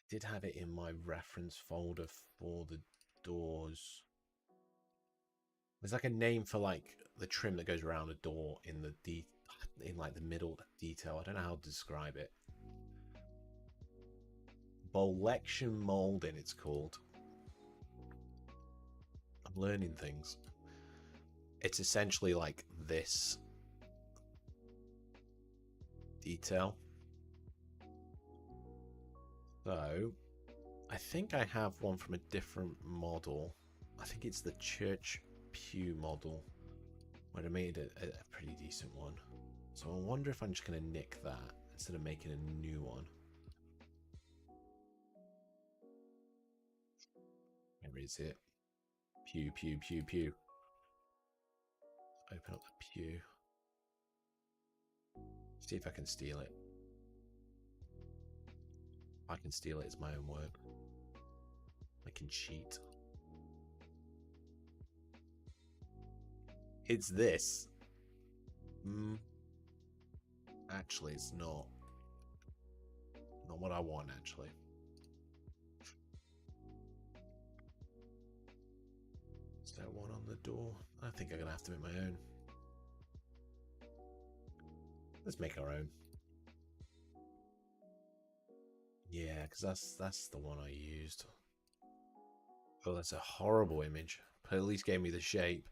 did have it in my reference folder for the doors. There's like a name for like the trim that goes around a door in like the middle detail. I don't know how to describe it. Bolection molding, it's called. I'm learning things. It's essentially like this detail. So I think I have one from a different model. I think it's the church pew model, where I made a pretty decent one. So I wonder if I'm just going to nick that instead of making a new one. Where is it? Pew, pew, pew, pew. Open up the pew. See if I can steal it. If I can steal it, it's my own work. I can cheat. It's this. Actually, it's not. Not what I want, actually. Is there one on the door? I think I'm going to have to make my own. Let's make our own. Yeah, because that's the one I used. Oh, that's a horrible image. But at least gave me the shape.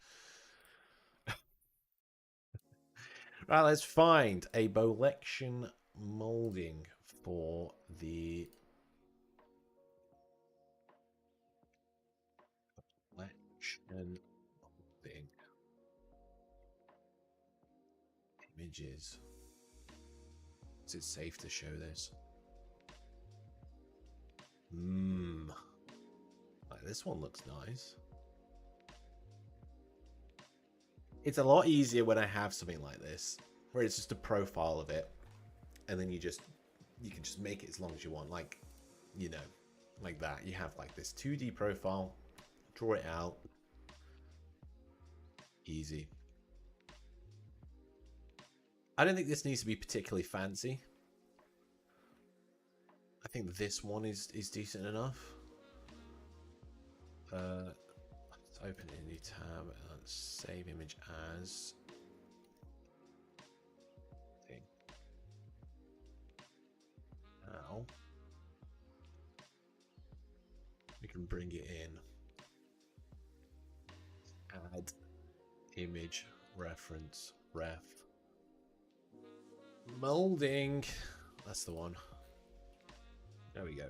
Right, let's find a Bolection molding for the Bolection molding. Images. Is it safe to show this? Like this one looks nice. It's a lot easier when I have something like this, where it's just a profile of it, and then you can just make it as long as you want, like, you know, like that. You have like this 2D profile, draw it out, easy. I don't think this needs to be particularly fancy. I think this one is decent enough. Let's open a new tab and save image as. Now we can bring it in. Add image reference ref molding. That's the one. There we go.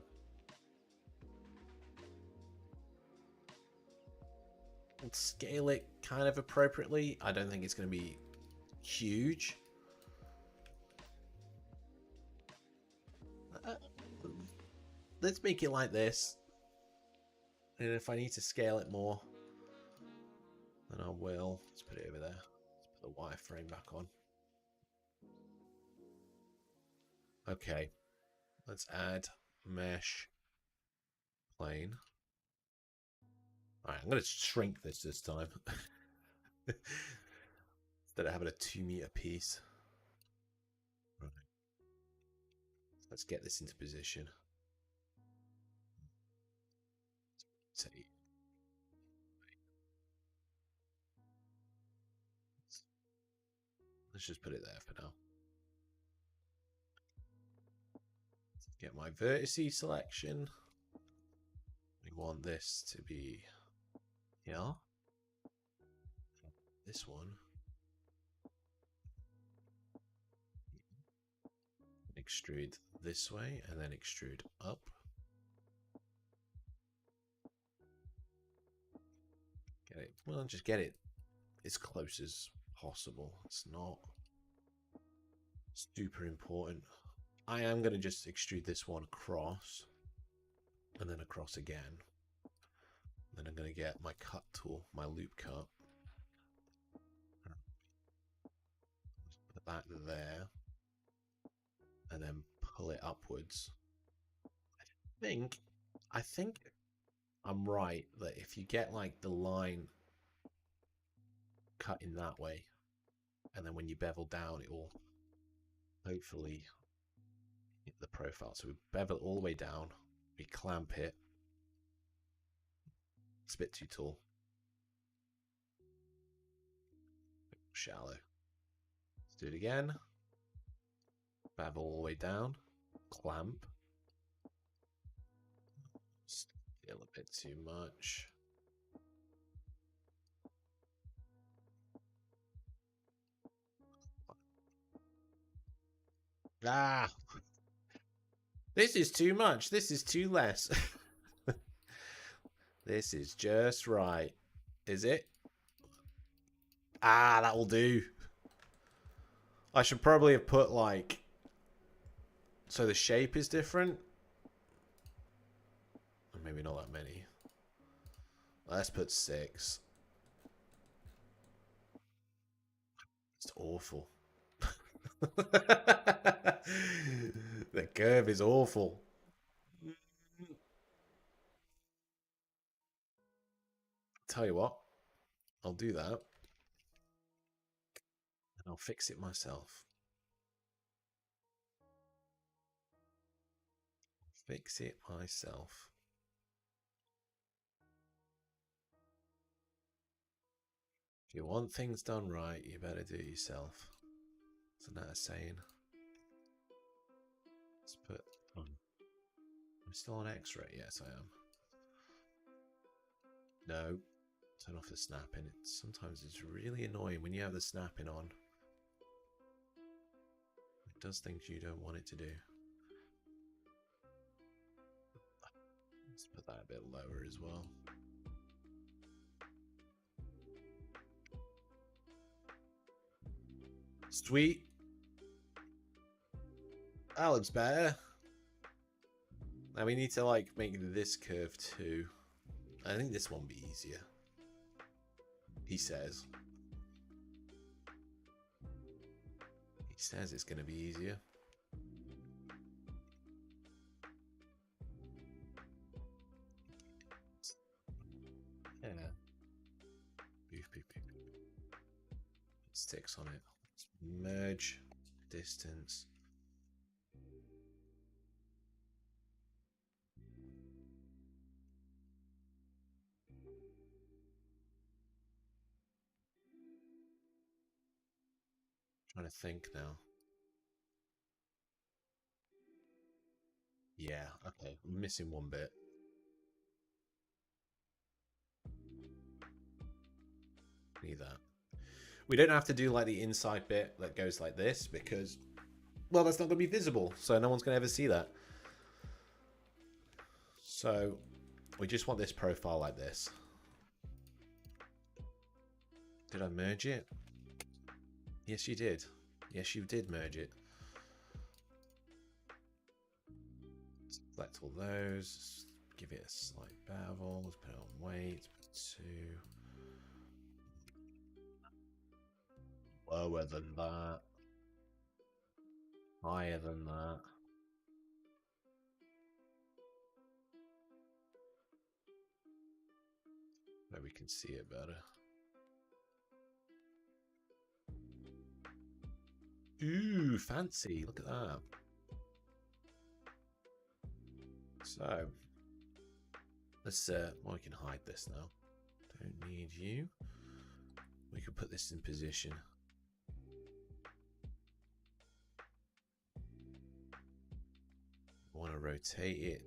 And scale it kind of appropriately. I don't think it's going to be huge. Let's make it like this. And if I need to scale it more, then I will. Let's put it over there. Let's put the wireframe back on. Okay. Let's add mesh plane. Alright, I'm going to shrink this time. Instead of having a 2-meter piece. Right. Let's get this into position. Let's just put it there for now. Get my vertice selection. We want this to be here. This one. Extrude this way and then extrude up. Get it. Well, just get it as close as possible. It's not super important. I am going to just extrude this one across and then across again. Then I'm going to get my cut tool, my loop cut. Put that there. And then pull it upwards. I think I'm right that if you get like the line cut in that way, and then when you bevel down, it will hopefully hit the profile. So we bevel it all the way down, we clamp it. It's a bit too tall. Shallow. Let's do it again. Bevel all the way down, clamp. Still a bit too much. Ah! This is too much. This is too less. This is just right. Is it? Ah, that will do. I should probably have put like... So the shape is different? Or maybe not that many. Let's put 6. It's awful. The curve is awful. Tell you what, I'll do that. And I'll fix it myself. Fix it myself. If you want things done right, you better do it yourself. Isn't that a saying? Let's put on. I'm still on X-ray. Yes, I am. No. Turn off the snapping. Sometimes it's really annoying when you have the snapping on. It does things you don't want it to do. Let's put that a bit lower as well. Sweet. That looks better. Now we need to like make this curve too. I think this one will be easier. He says. He says it's going to be easier. Yeah. Beef, beef, beef. Sticks on it. Let's merge distance. Trying to think now. Yeah, okay. I'm missing one bit. Need that. We don't have to do like the inside bit that goes like this because, well, that's not going to be visible. So no one's going to ever see that. So we just want this profile like this. Did I merge it? Yes, you did. Yes, you did merge it. Select all those. Give it a slight bevel. Let's put it on weight. Put 2. Lower than that. Higher than that. Where we can see it better. Ooh, fancy. Look at that. So, let's, well, we can hide this now. Don't need you. We can put this in position. Want to rotate it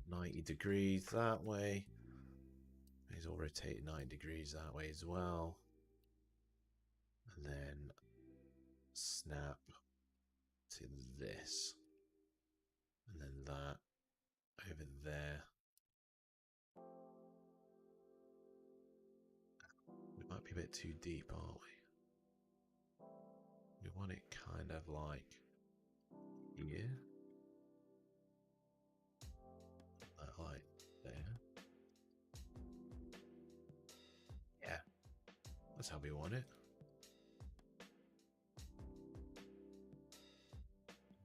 90 degrees that way. May as well rotate 90 degrees that way as well. And then snap to this. And then that over there. We might be a bit too deep, aren't we? We want it kind of like here. Like there. Yeah. That's how we want it.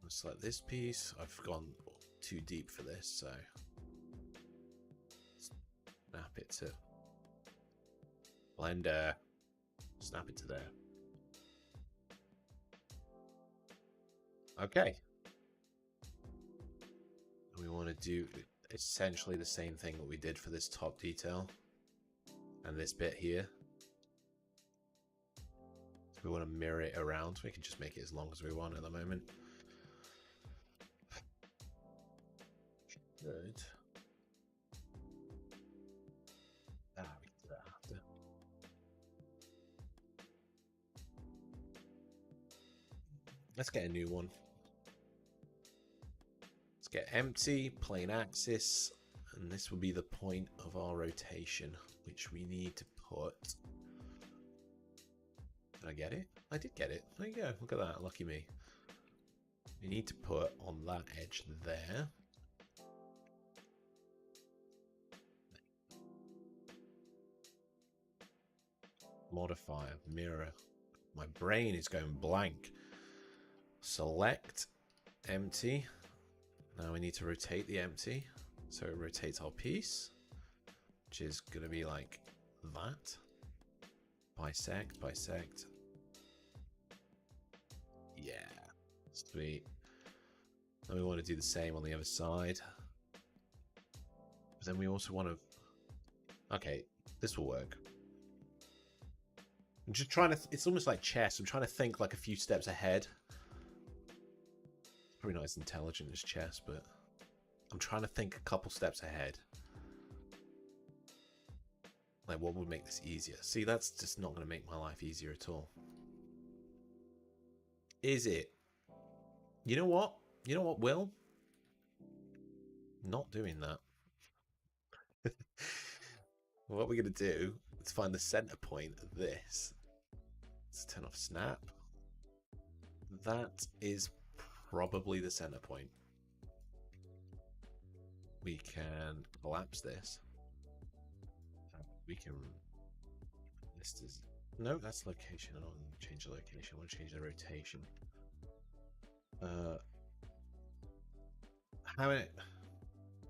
Let's select this piece. I've gone too deep for this, so snap it to Blender. Snap it to there. Okay. We want to do essentially the same thing that we did for this top detail and this bit here. So we want to mirror it around. We can just make it as long as we want at the moment. Good. We do that after. Let's get a new one. Let's get empty, plane axis, and this will be the point of our rotation, which we need to put. Did I get it? I did get it. There you go. Look at that. Lucky me. We need to put on that edge there. Modifier, mirror. My brain is going blank. Select empty. Now we need to rotate the empty. So it rotates our piece, which is going to be like that. Bisect, bisect. Yeah, sweet. Then we want to do the same on the other side. But then we also want to... Okay, this will work. I'm just trying to... It's almost like chess. I'm trying to think like a few steps ahead. Probably not as intelligent as chess, but I'm trying to think a couple steps ahead. Like, what would make this easier? See, that's just not going to make my life easier at all. Is it? You know what? You know what, Will? Not doing that. What we're going to do is find the center point of this. Let's turn off snap. that is probably the center point. We can collapse this. We can. This is no. That's location. I don't want to change the location. I want to change the rotation. How many?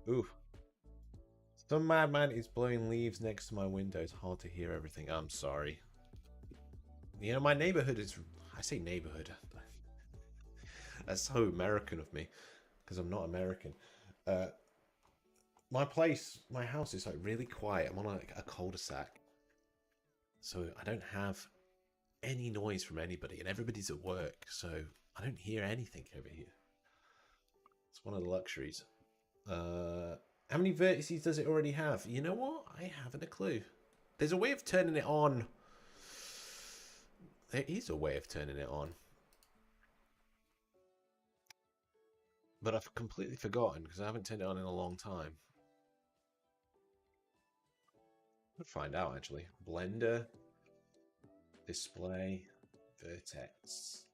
Ooh. Some madman is blowing leaves next to my window. It's hard to hear everything. I'm sorry. You know, my neighborhood is. I say neighborhood. That's so American of me, because I'm not American. My place, my house is like really quiet. I'm on like a cul-de-sac, so I don't have any noise from anybody, and everybody's at work, so I don't hear anything over here. It's one of the luxuries. How many vertices does it already have? You know what? I haven't a clue. There's a way of turning it on. There is a way of turning it on. But I've completely forgotten because I haven't turned it on in a long time. I'll find out actually. Blender, display, vertex.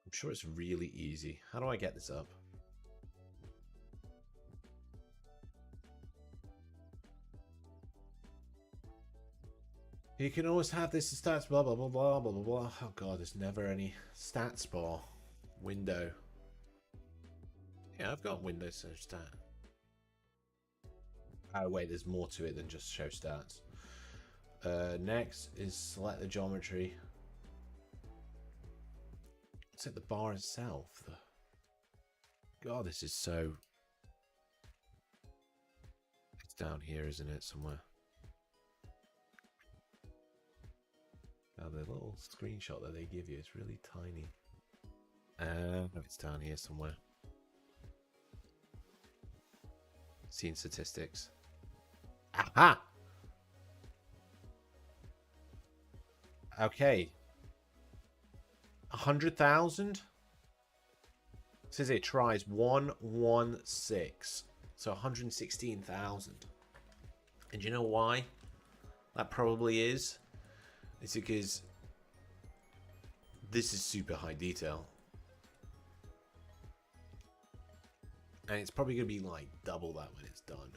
I'm sure it's really easy. How do I get this up? You can always have this stats blah blah blah blah blah blah blah. Oh god, there's never any stats bar window. Yeah, I've got Windows search stat. Oh wait, there's more to it than just show stats. Next is select the geometry. Set the bar itself. God, this is so. It's down here, isn't it? Somewhere. Now the little screenshot that they give you is really tiny. No, it's down here somewhere. Scene statistics. Aha! Okay. 100,000? Says it tries 116. So 116,000. And you know why that probably is? It's because this is super high detail. And it's probably going to be like double that when it's done.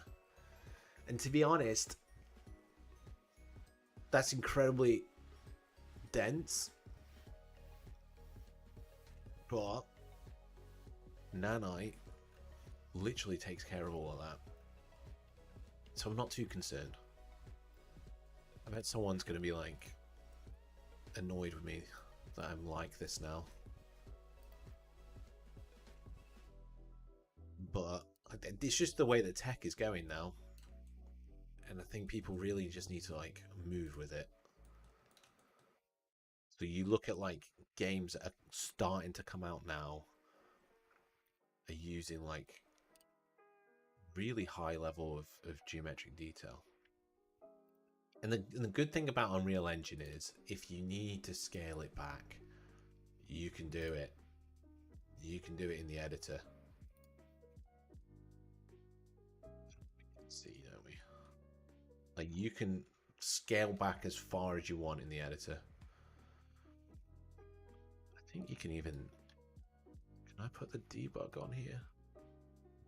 And to be honest, that's incredibly dense. But Nanite literally takes care of all of that. So I'm not too concerned. I bet someone's going to be like annoyed with me that I'm like this now. But it's just the way the tech is going now. And I think people really just need to like move with it. So you look at like games that are starting to come out now are using like really high level of geometric detail. And the good thing about Unreal Engine is if you need to scale it back, you can do it. You can do it in the editor. See, don't we? Like you can scale back as far as you want in the editor. I think you can even. Can I put the debug on here?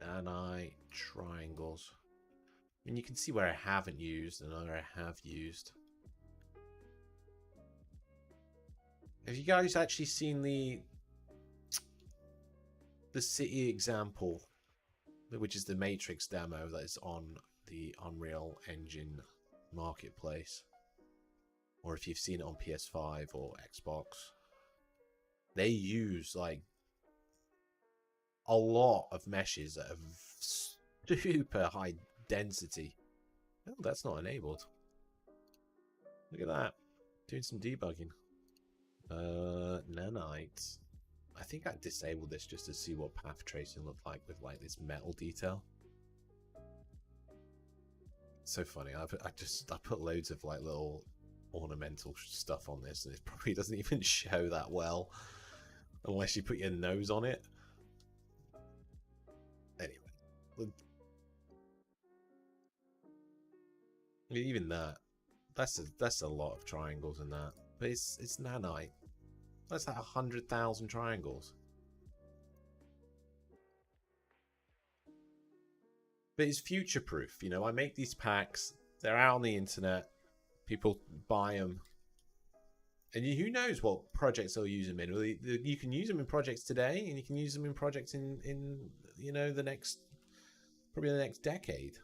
Nanite triangles. I mean, you can see where I haven't used and where I have used. Have you guys actually seen the city example, which is the Matrix demo that is on the Unreal Engine marketplace? Or if you've seen it on PS5 or Xbox, they use like a lot of meshes that have super high density. Oh, that's not enabled. Look at that. Doing some debugging. Nanite. I think I disabled this just to see what path tracing looked like with like this metal detail. It's so funny. I put loads of like little ornamental stuff on this, and it probably doesn't even show that well unless you put your nose on it. Anyway, even that's a lot of triangles in that. But it's nanite. That's like 100,000 triangles. But it's future proof. You know, I make these packs. They're out on the internet. People buy them. And who knows what projects they'll use them in? You can use them in projects today, and you can use them in projects in you know, probably the next decade.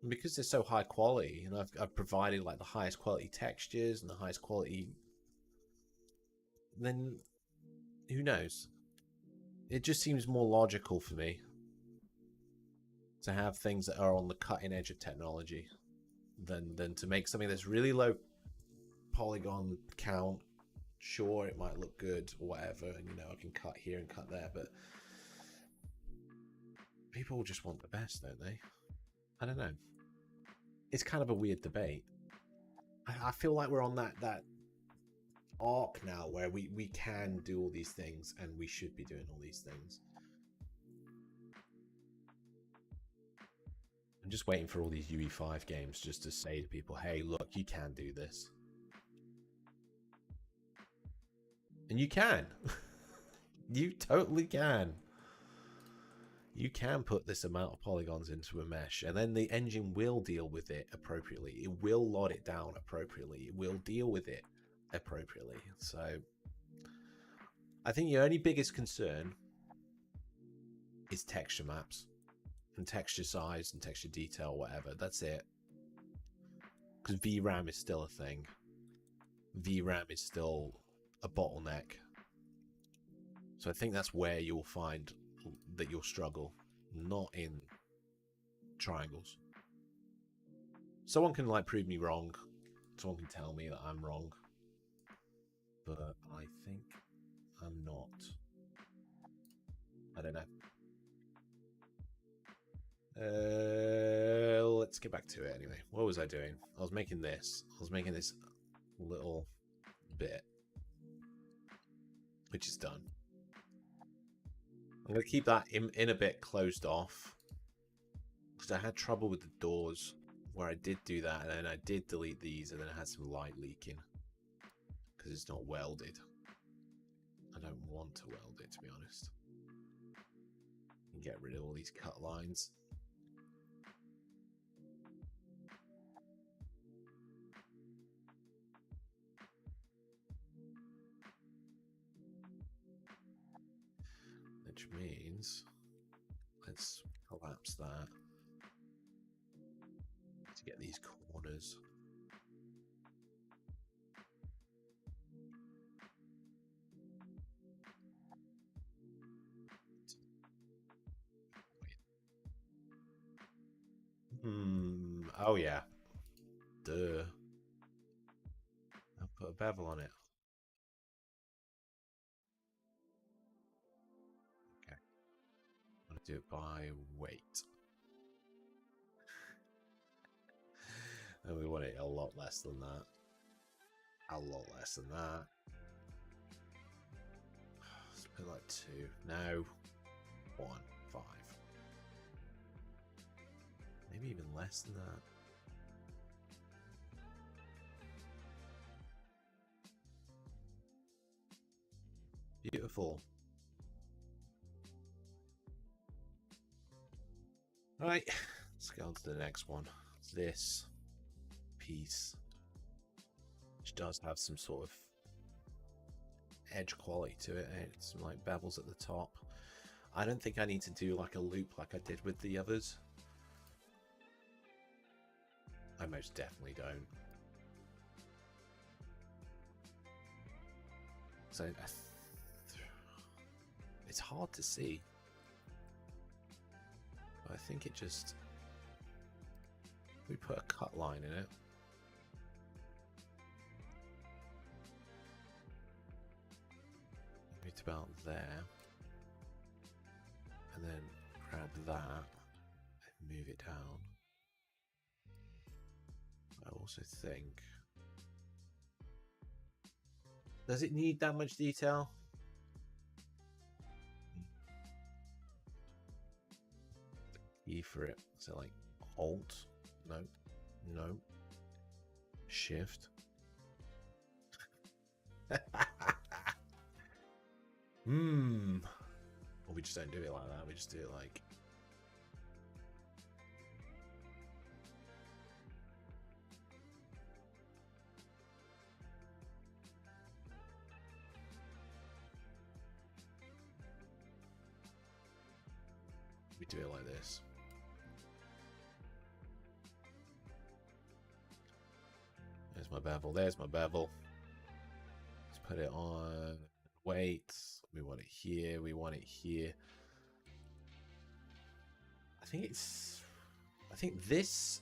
And because they're so high quality, you know, I've provided like the highest quality textures and the highest quality. Then who knows? It just seems more logical for me to have things that are on the cutting edge of technology than to make something that's really low polygon count. Sure, it might look good or whatever, and you know, I can cut here and cut there, but people just want the best, don't they? I don't know. It's kind of a weird debate. I feel like we're on that arc now where we can do all these things and we should be doing all these things. I'm just waiting for all these UE5 games just to say to people, hey, look, you can do this. And you can. You totally can. You can put this amount of polygons into a mesh, and then the engine will deal with it appropriately. It will load it down appropriately. It will deal with it appropriately. So I think your only biggest concern is texture maps and texture size and texture detail, whatever. That's it. Because VRAM is still a thing. VRAM is still a bottleneck. So I think that's where you'll find that you'll struggle, not in triangles. Someone can like prove me wrong. Someone can tell me that I'm wrong. But I think I'm not. I don't know. Let's get back to it anyway. What was I doing? I was making this. I was making this little bit, which is done. I'm going to keep that in a bit closed off because I had trouble with the doors where I did do that, and then I did delete these, and then I had some light leaking because it's not welded. I don't want to weld it, to be honest. And get rid of all these cut lines. Which means let's collapse that to get these corners. Oh yeah. Duh. I'll put a bevel on it. Okay. I'm gonna do it by weight. And we want it a lot less than that. A lot less than that. Let's put like 2. No. 1. 5. Maybe even less than that. Beautiful. Alright, let's go on to the next one. This piece, which does have some sort of edge quality to it. It's some like bevels at the top. I don't think I need to do like a loop like I did with the others. I most definitely don't. So it's hard to see. But I think it just, we put a cut line in it. Maybe it's about there. And then grab that and move it down. I also think, does it need that much detail? E for it. So like Alt? No. No. Shift. Or we just don't do it like that. We just do it like... We do it like this. There's my bevel. There's my bevel. Let's put it on. Wait. We want it here. We want it here. I think this...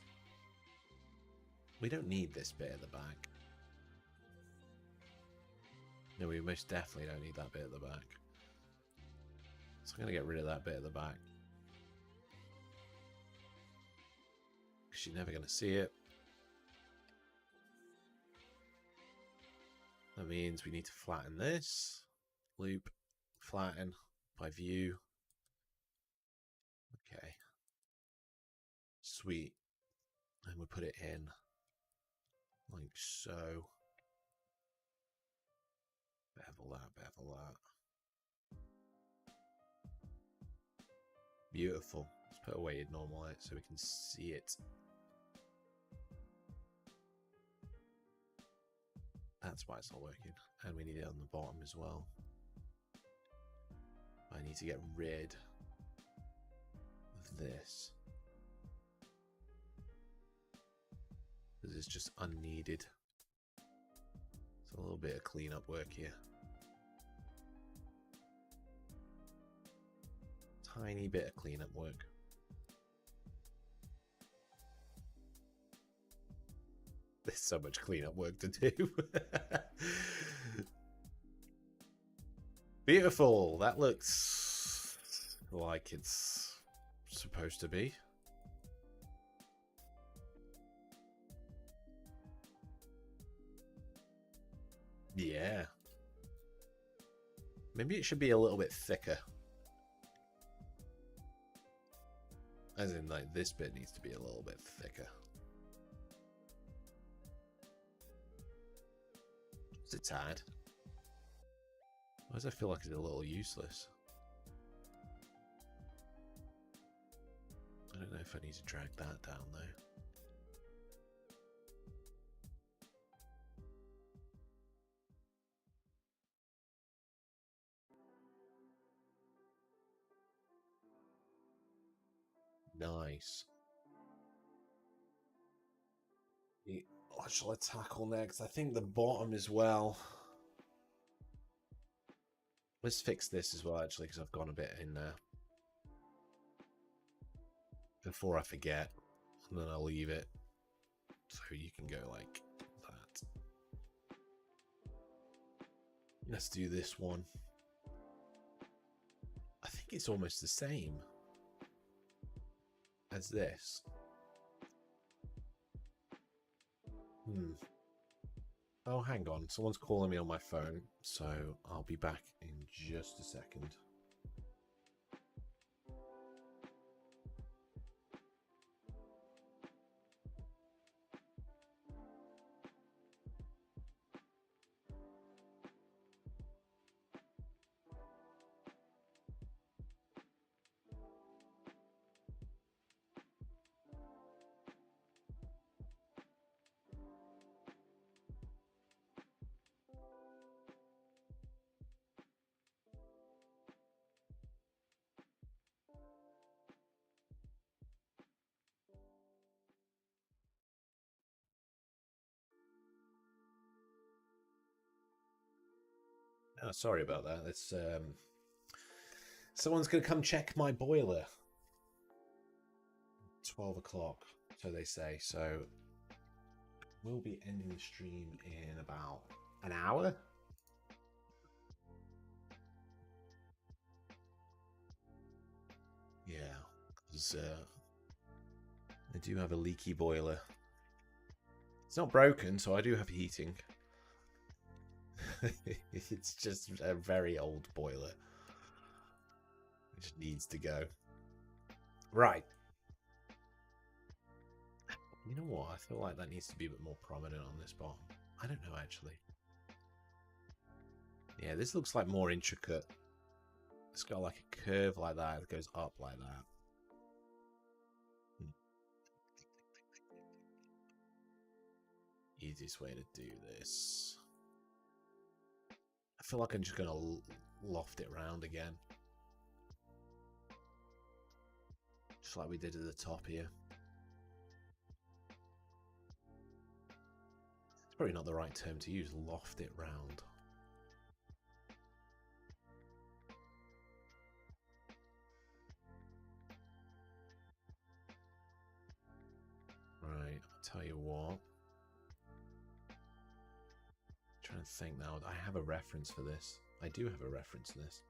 We don't need this bit at the back. No, we most definitely don't need that bit at the back. So I'm going to get rid of that bit at the back. Because you're never going to see it. That means we need to flatten this. Loop. Flatten. By view. Okay. Sweet. And we put it in. Like so. Bevel that, bevel that. Beautiful. Let's put a weighted normal light so we can see it. That's why it's not working. And we need it on the bottom as well. I need to get rid of this. Because it's just unneeded. It's a little bit of cleanup work here. Tiny bit of cleanup work. There's so much cleanup work to do. Beautiful. That looks like it's supposed to be. Yeah. Maybe it should be a little bit thicker. As in, like, this bit needs to be a little bit thicker. Just a tad. Why does it feel like it's a little useless? I don't know if I need to drag that down, though. Nice. What shall I tackle next? I think the bottom as well. Let's fix this as well, actually, because I've gone a bit in there. Before I forget, and then I'll leave it. So you can go like that. Let's do this one. I think it's almost the same as this. Oh, hang on. Someone's calling me on my phone, so I'll be back in just a second. Oh, sorry about that. It's someone's gonna come check my boiler. 12 o'clock, so they say. So we'll be ending the stream in about an hour. Yeah, because I do have a leaky boiler. It's not broken, so I do have heating. It's just a very old boiler. It just needs to go. Right. You know what? I feel like that needs to be a bit more prominent on this bottom. I don't know, actually. Yeah, this looks like more intricate. It's got like a curve like that. It goes up like that. Easiest way to do this. I feel like I'm just going to loft it around again. Just like we did at the top here. It's probably not the right term to use, loft it round. Right, I'll tell you what. I'm trying to think now. I have a reference for this. I do have a reference for this.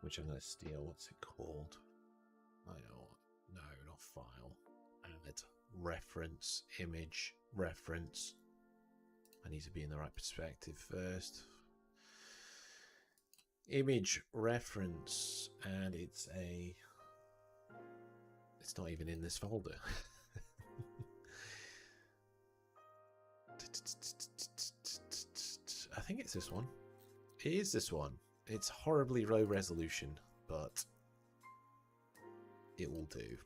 Which I'm going to steal. What's it called? I don't. No, not file. Add reference, image, reference. I need to be in the right perspective first. Image reference, and it's not even in this folder. I think it's this one. It is this one. It's horribly low resolution, but it will do.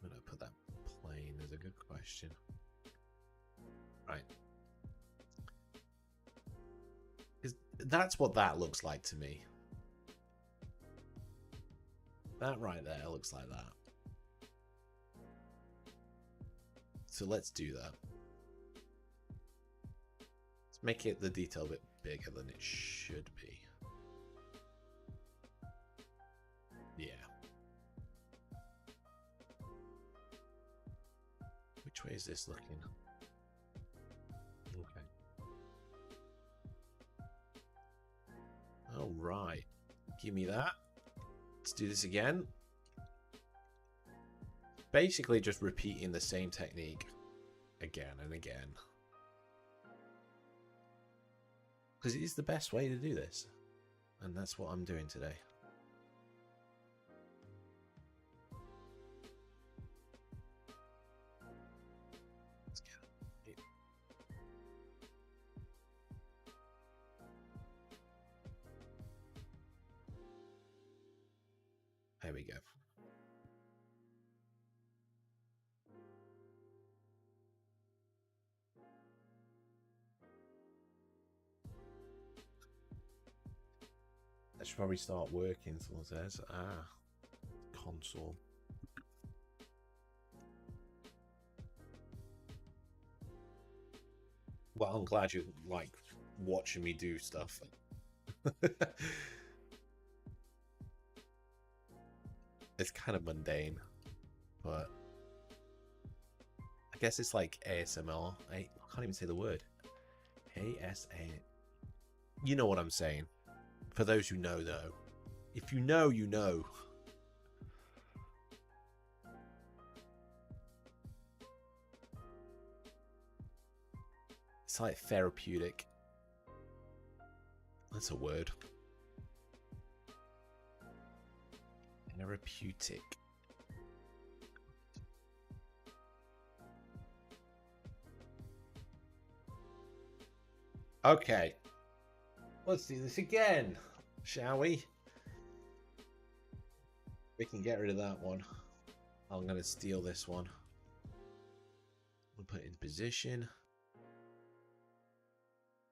I'm going to put that plain as a good question. Right. That's what that looks like to me. That right there looks like that. So let's do that. Let's make it the detail a bit bigger than it should be. Yeah. Which way is this looking? Okay. All right. Give me that. Let's do this again. Basically just repeating the same technique again and again. Because it is the best way to do this. And that's what I'm doing today. Let's get it. There we go. I should probably start working, someone says. Console. Well, I'm glad you like watching me do stuff. It's kind of mundane, but I guess it's like ASMR. I can't even say the word. ASA. You know what I'm saying. For those who know, though. If you know, you know. It's like therapeutic. That's a word. Therapeutic. Okay. Let's do this again, shall we? We can get rid of that one. I'm going to steal this one. We'll put it in position.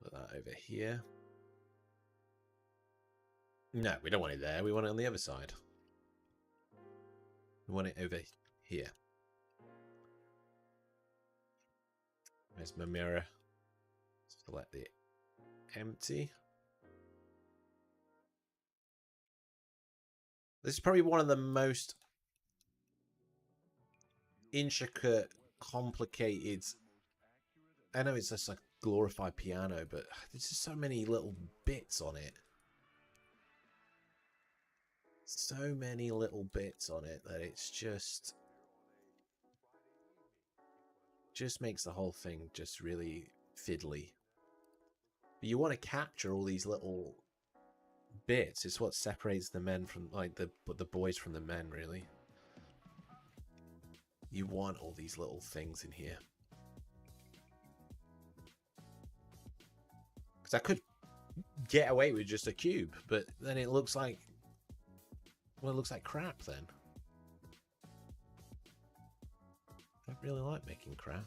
Put that over here. No, we don't want it there. We want it on the other side. We want it over here. There's my mirror. Select the empty. This is probably one of the most intricate, complicated. I know it's just a glorified piano, but there's just so many little bits on it. So many little bits on it that it's just makes the whole thing just really fiddly. But you want to capture all these little bits. It's what separates the men from, like, the boys from the men, really. You want all these little things in here. Because I could get away with just a cube, but then it looks like, well, it looks like crap then. I really like making crap.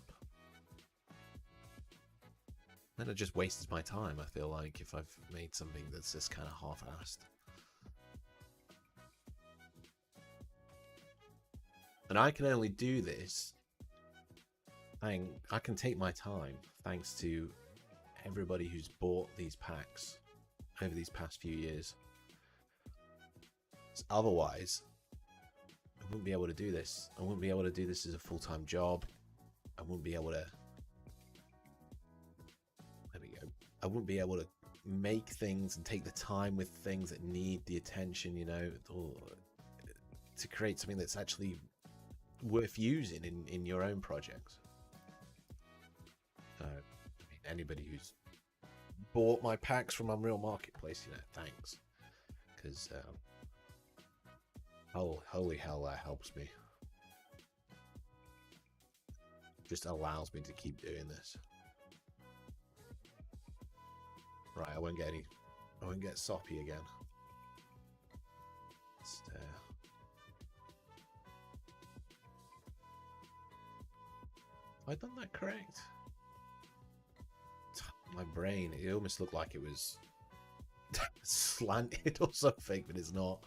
Then it just wastes my time, I feel like, if I've made something that's just kind of half-assed. And I can only do this, I can take my time thanks to everybody who's bought these packs over these past few years. Otherwise, I wouldn't be able to do this. I wouldn't be able to do this as a full-time job. I wouldn't be able to... There we go. I wouldn't be able to make things and take the time with things that need the attention, you know, to create something that's actually worth using in your own projects. So, I mean, anybody who's bought my packs from Unreal Marketplace, you know, thanks. Because, holy hell, that helps me. Just allows me to keep doing this. Right, I won't get soppy again. Just, have I done that correct? My brain, it almost looked like it was slanted or something, but it's not.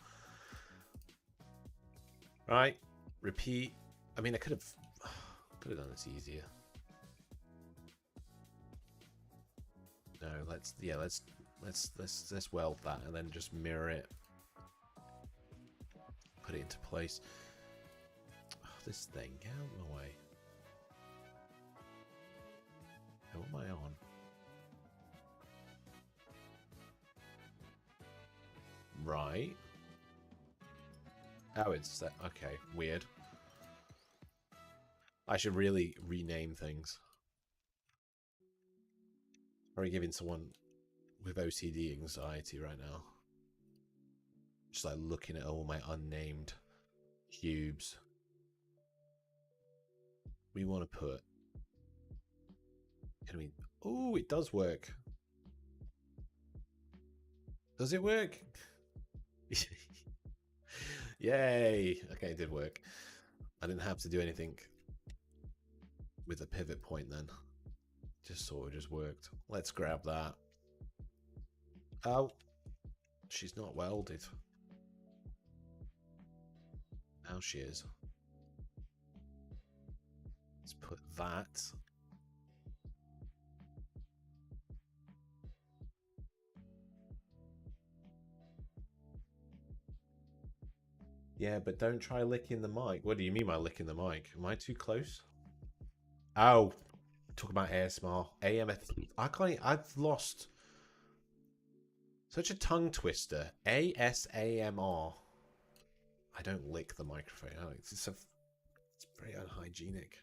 Right, repeat. I mean, I could have done this easier. No, let's weld that and then just mirror it. Put it into place. Oh, this thing, get out of my way. Who am I on? Right. Oh, it's that. Okay, weird. I should really rename things. Probably giving someone with OCD anxiety right now. Just like looking at all my unnamed cubes. We want to put... Can we... Oh, it does work. Does it work? Yay! Okay, it did work. I didn't have to do anything with a pivot point then. Just sort of just worked. Let's grab that. Oh, she's not welded. Now she is. Let's put that. Yeah, but don't try licking the mic. What do you mean by licking the mic? Am I too close? Oh, talk about ASMR. I've lost such a tongue twister. ASAMR. I don't lick the microphone. It's very unhygienic.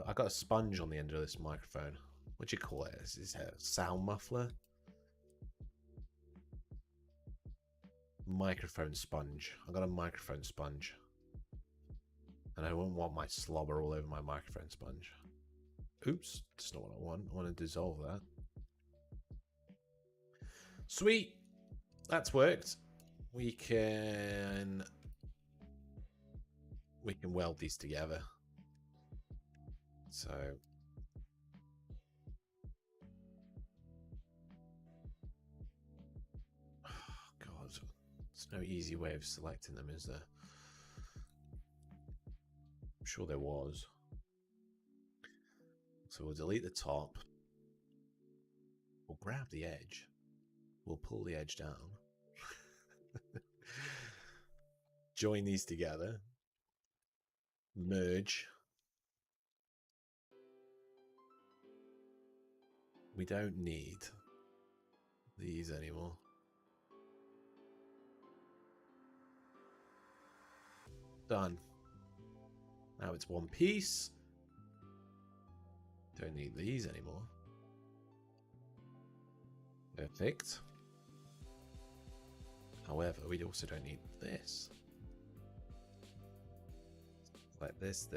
I got a sponge on the end of this microphone. What do you call it? Is it a sound muffler? Microphone sponge. I got a microphone sponge. And I wouldn't want my slobber all over my microphone sponge. Oops, that's not what I want. I want to dissolve that. Sweet! That's worked. We can weld these together. So God, there's no easy way of selecting them, is there? I'm sure there was. So we'll delete the top. We'll grab the edge. We'll pull the edge down. Join these together. Merge. We don't need these anymore. Done. Now it's one piece. Don't need these anymore. Perfect. However, we also don't need this. Like this,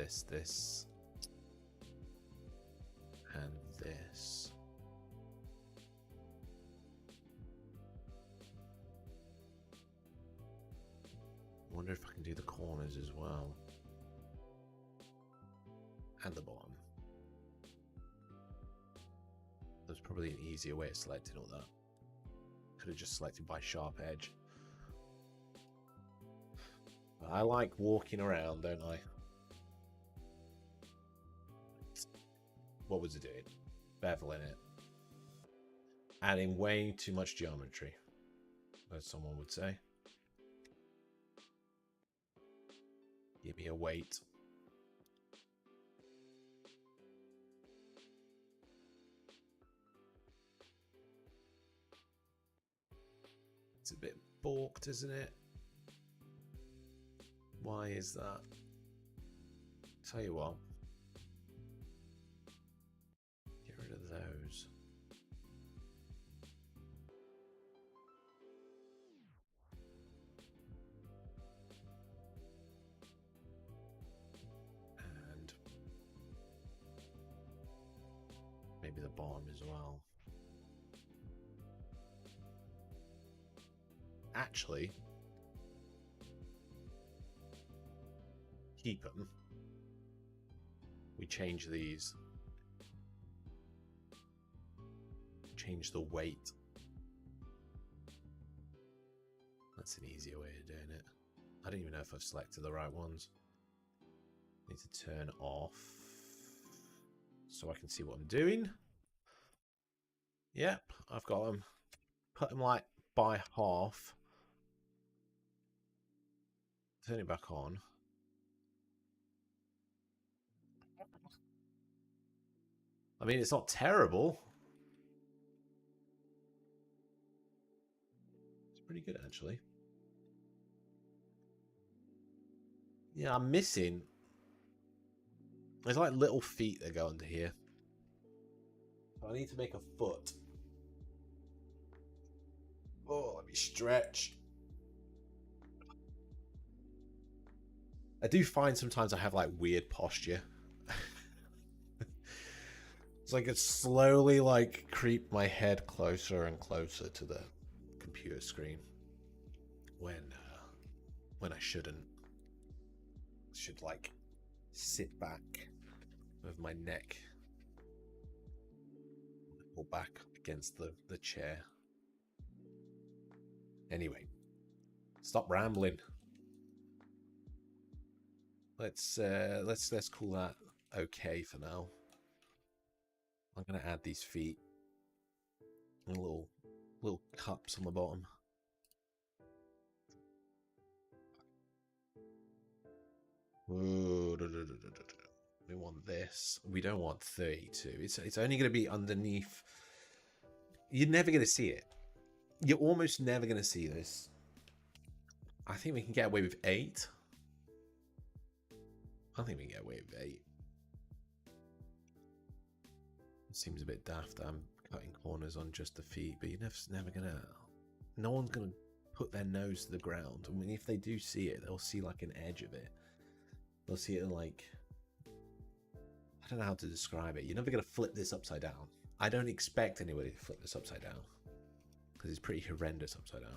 and this. I wonder if I can do the corners as well. And the bottom. There's probably an easier way of selecting all that. Could have just selected by sharp edge. But I like walking around, don't I? What was it doing? Beveling it. Adding way too much geometry, as someone would say. Give me a weight. It's a bit balked, isn't it? Why is that? Tell you what. Get rid of those. And maybe the bottom as well. Actually, keep them. We change these. Change the weight. That's an easier way of doing it. I don't even know if I've selected the right ones. Need to turn off so I can see what I'm doing. Yep, I've got them. Put them like by half. Turn it back on. I mean, it's not terrible. It's pretty good, actually. Yeah, I'm missing. There's like little feet that go under here. I need to make a foot. Oh, let me stretch. I do find sometimes I have like weird posture. It's like it slowly like creep my head closer and closer to the computer screen when I shouldn't. Should like sit back with my neck or back against the chair. Anyway, stop rambling. Let's call that okay for now. I'm gonna add these feet and little cups on the bottom. Ooh, we want this. We don't want 32. It's only going to be underneath. You're never going to see it. You're almost never going to see this. I think we can get away with 8. I think we can get away with 8. It seems a bit daft. I'm cutting corners on just the feet, but you're never going to. No one's going to put their nose to the ground. I mean, if they do see it, they'll see like an edge of it. They'll see it like, I don't know how to describe it. You're never going to flip this upside down. I don't expect anybody to flip this upside down because it's pretty horrendous upside down.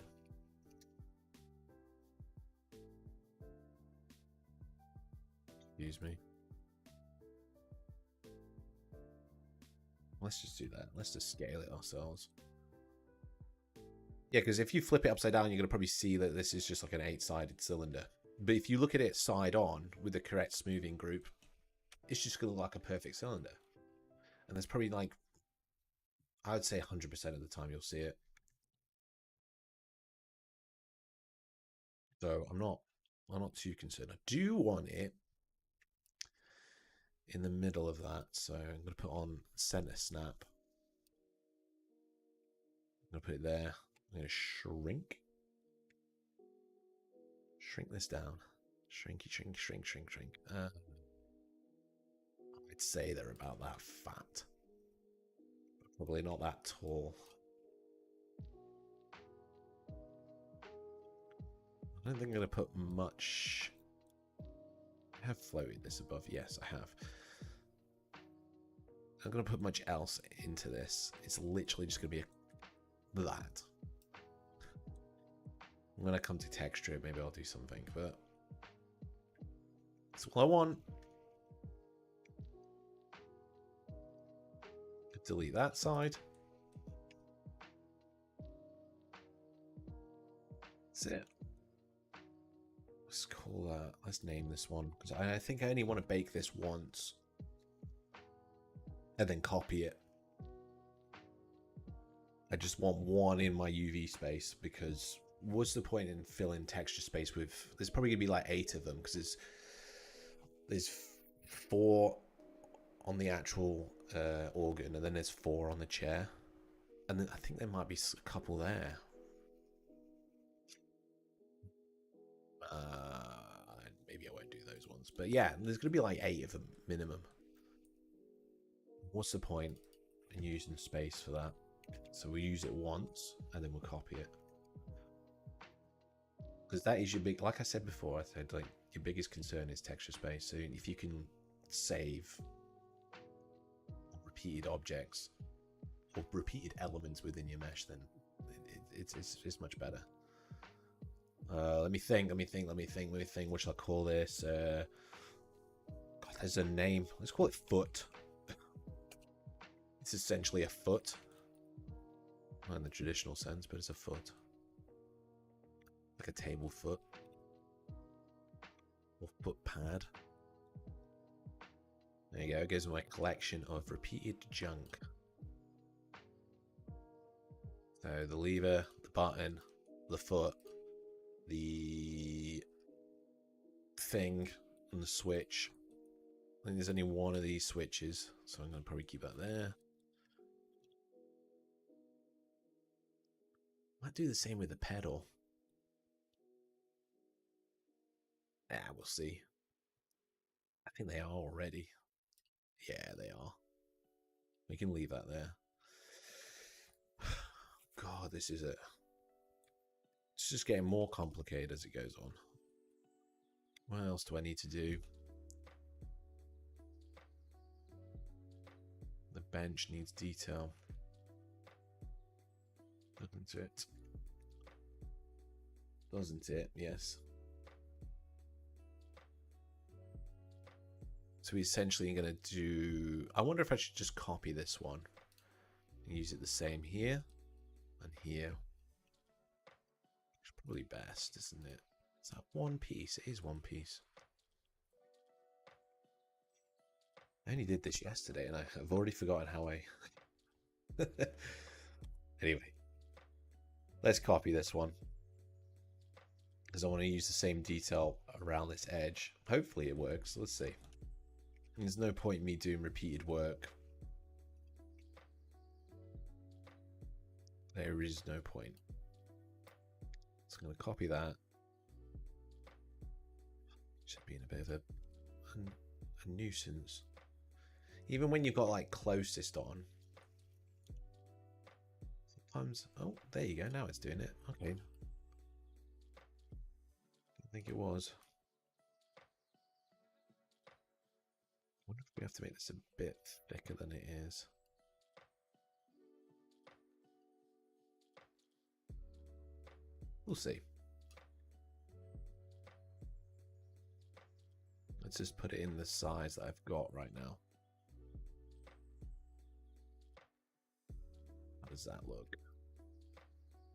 Excuse me. Let's just do that. Let's just scale it ourselves. Yeah, because if you flip it upside down, you're going to probably see that this is just like an 8-sided cylinder. But if you look at it side on with the correct smoothing group, it's just going to look like a perfect cylinder. And there's probably like, I would say 100% of the time you'll see it. So I'm not too concerned. I do want it in the middle of that. So I'm going to put on center snap. I'm going to put it there. I'm going to shrink this down. Shrink. I'd say they're about that fat. But probably not that tall. don't think I'm going to put much... I have floated this above. Yes, I have. I'm not going to put much else into this. It's literally just going to be that. When I come to texture it, maybe I'll do something, but that's all I want. Delete that side. That's it. Let's call that. Let's name this one, because I think I only want to bake this once and then copy it. I just want one in my UV space, because what's the point in filling texture space with... There's probably going to be like 8 of them, because there's 4 on the actual organ, and then there's 4 on the chair. And then I think there might be a couple there. Maybe I won't do those ones. But yeah, there's going to be like 8 of them minimum. What's the point in using space for that? So we'll use it once, and then we'll copy it. Because that is your big... Like I said before, I said like your biggest concern is texture space. So if you can save repeated objects or repeated elements within your mesh, then it's much better. Let me think. What should I call this? God, there's a name. Let's call it foot. It's essentially a foot. Not in the traditional sense, but it's a foot. Like a table foot. Or foot pad. There you go. It gives me my collection of repeated junk. So the lever, the button, the foot, the thing, and the switch. I think there's only one of these switches, so I'm going to probably keep that there. Might do the same with the pedal. Yeah, we'll see. I think they are already. Yeah, they are. We can leave that there. God, this is it. It's just getting more complicated as it goes on. What else do I need to do? The bench needs detail. Doesn't it? Doesn't it? Yes. So we're essentially going to do... I wonder if I should just copy this one and use it the same here and here. It's probably best, isn't it? Is that one piece? It is one piece. I only did this yesterday and I've already forgotten how I... Anyway. Let's copy this one. Because I want to use the same detail around this edge. Hopefully it works. Let's see. There's no point in me doing repeated work. There is no point. So I'm going to copy that. Should be in a bit of a nuisance. Even when you've got like closest on. Sometimes, oh, there you go. Now it's doing it. Okay. I think it was. I wonder if we have to make this a bit thicker than it is. We'll see. Let's just put it in the size that I've got right now. How does that look?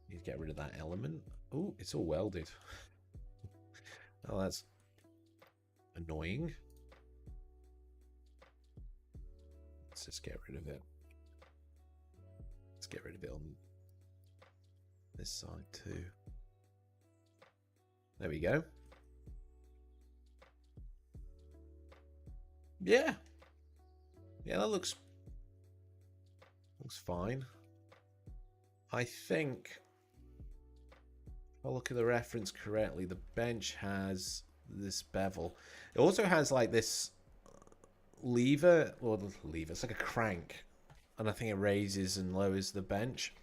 Need to get rid of that element. Oh, it's all welded. Oh, that's annoying. Let's just get rid of it. Let's get rid of it on this side too. There we go. Yeah. Yeah, that looks fine. I think if I look at the reference correctly, the bench has this bevel. It also has like this lever, or the lever, it's like a crank, and I think it raises and lowers the bench.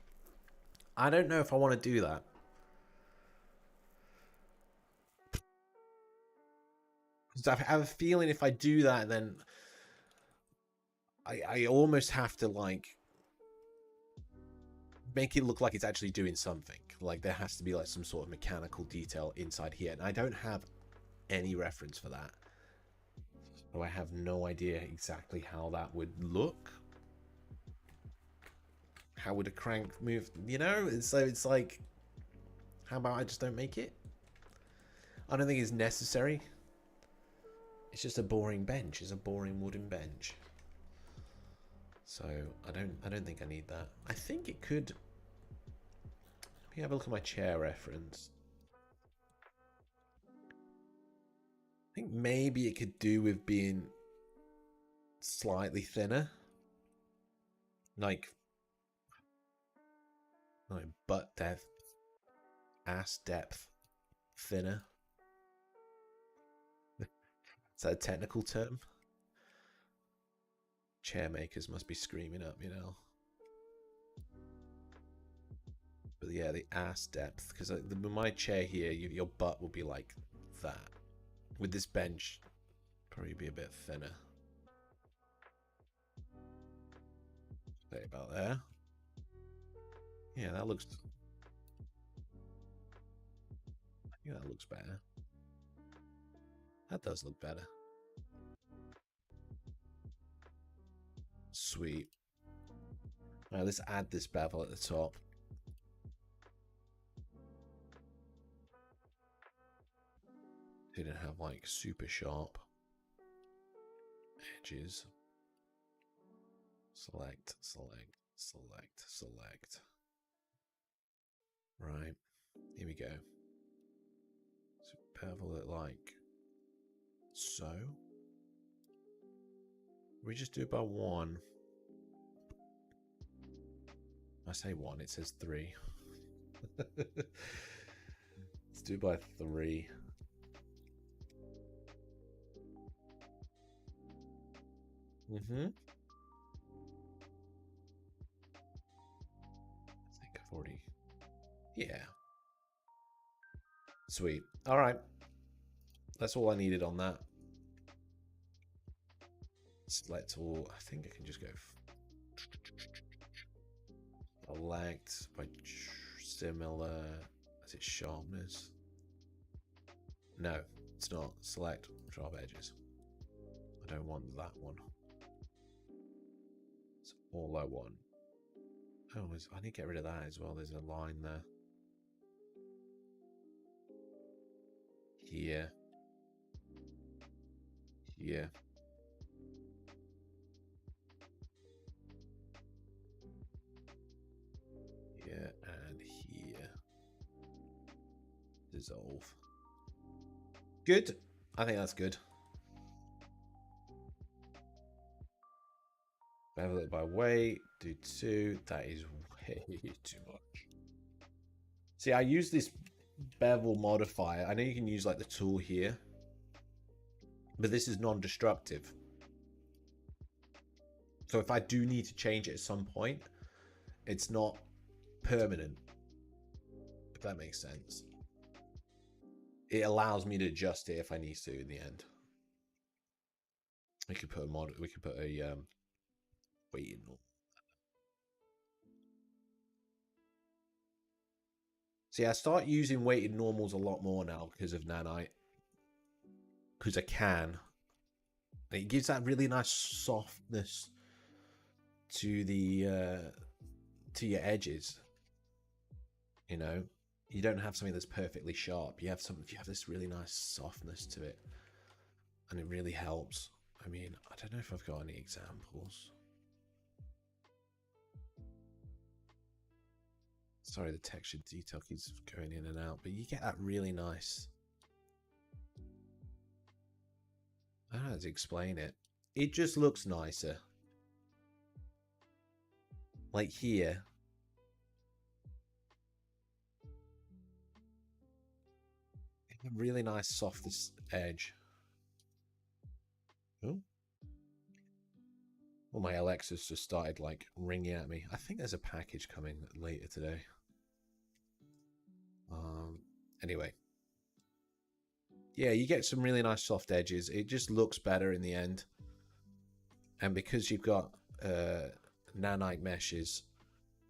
I don't know if I want to do that. Because I have a feeling if I do that, then I almost have to like make it look like it's actually doing something. Like there has to be like some sort of mechanical detail inside here, and I don't have any reference for that. So I have no idea exactly how that would look. How would a crank move? You know, so it's like, how about I just don't make it? I don't think it's necessary. It's just a boring bench. It's a boring wooden bench. So I don't think I need that. I think it could. Let me have a look at my chair reference. I think maybe it could do with being slightly thinner. Like butt depth, ass depth thinner. Is that a technical term? Chair makers must be screaming up, you know. But yeah, the ass depth, because with my chair here, your butt will be like that. With this bench, probably be a bit thinner. Say about there. Yeah, that looks. Yeah, that looks better. That does look better. Sweet. Alright, let's add this bevel at the top. Didn't have like super sharp edges. Select, select, select, select. Right, here we go. So bevel it like so. We just do it by 1. I say 1, it says 3. Let's do it by 3. I think I've already. Yeah. Sweet. All right. That's all I needed on that. Select all. I think I can just go select by similar. Is it sharpness? No, it's not. Select sharp edges. I don't want that one. It's all I want. Oh, I need to get rid of that as well. There's a line there. Here. Here. Here and here. Dissolve. Good. I think that's good. Bevel it by weight. Do 2. That is way too much. See, I use this bevel modifier. I know you can use like the tool here, but this is non-destructive. So if I do need to change it at some point, it's not permanent, if that makes sense. It allows me to adjust it if I need to in the end. We could put a weighted normal. See, I start using weighted normals a lot more now because of nanite. Because I can. It gives that really nice softness to the to your edges. You know, you don't have something that's perfectly sharp. You have this really nice softness to it, and it really helps. I mean, I don't know if I've got any examples. Sorry, the texture detail keeps going in and out, but you get that really nice. I don't know how to explain it. It just looks nicer. Like here. A really nice softest edge. Oh. Well, my Alexa's just started like ringing at me. I think there's a package coming later today. Anyway. Yeah, you get some really nice soft edges. It just looks better in the end. And because you've got nanite meshes,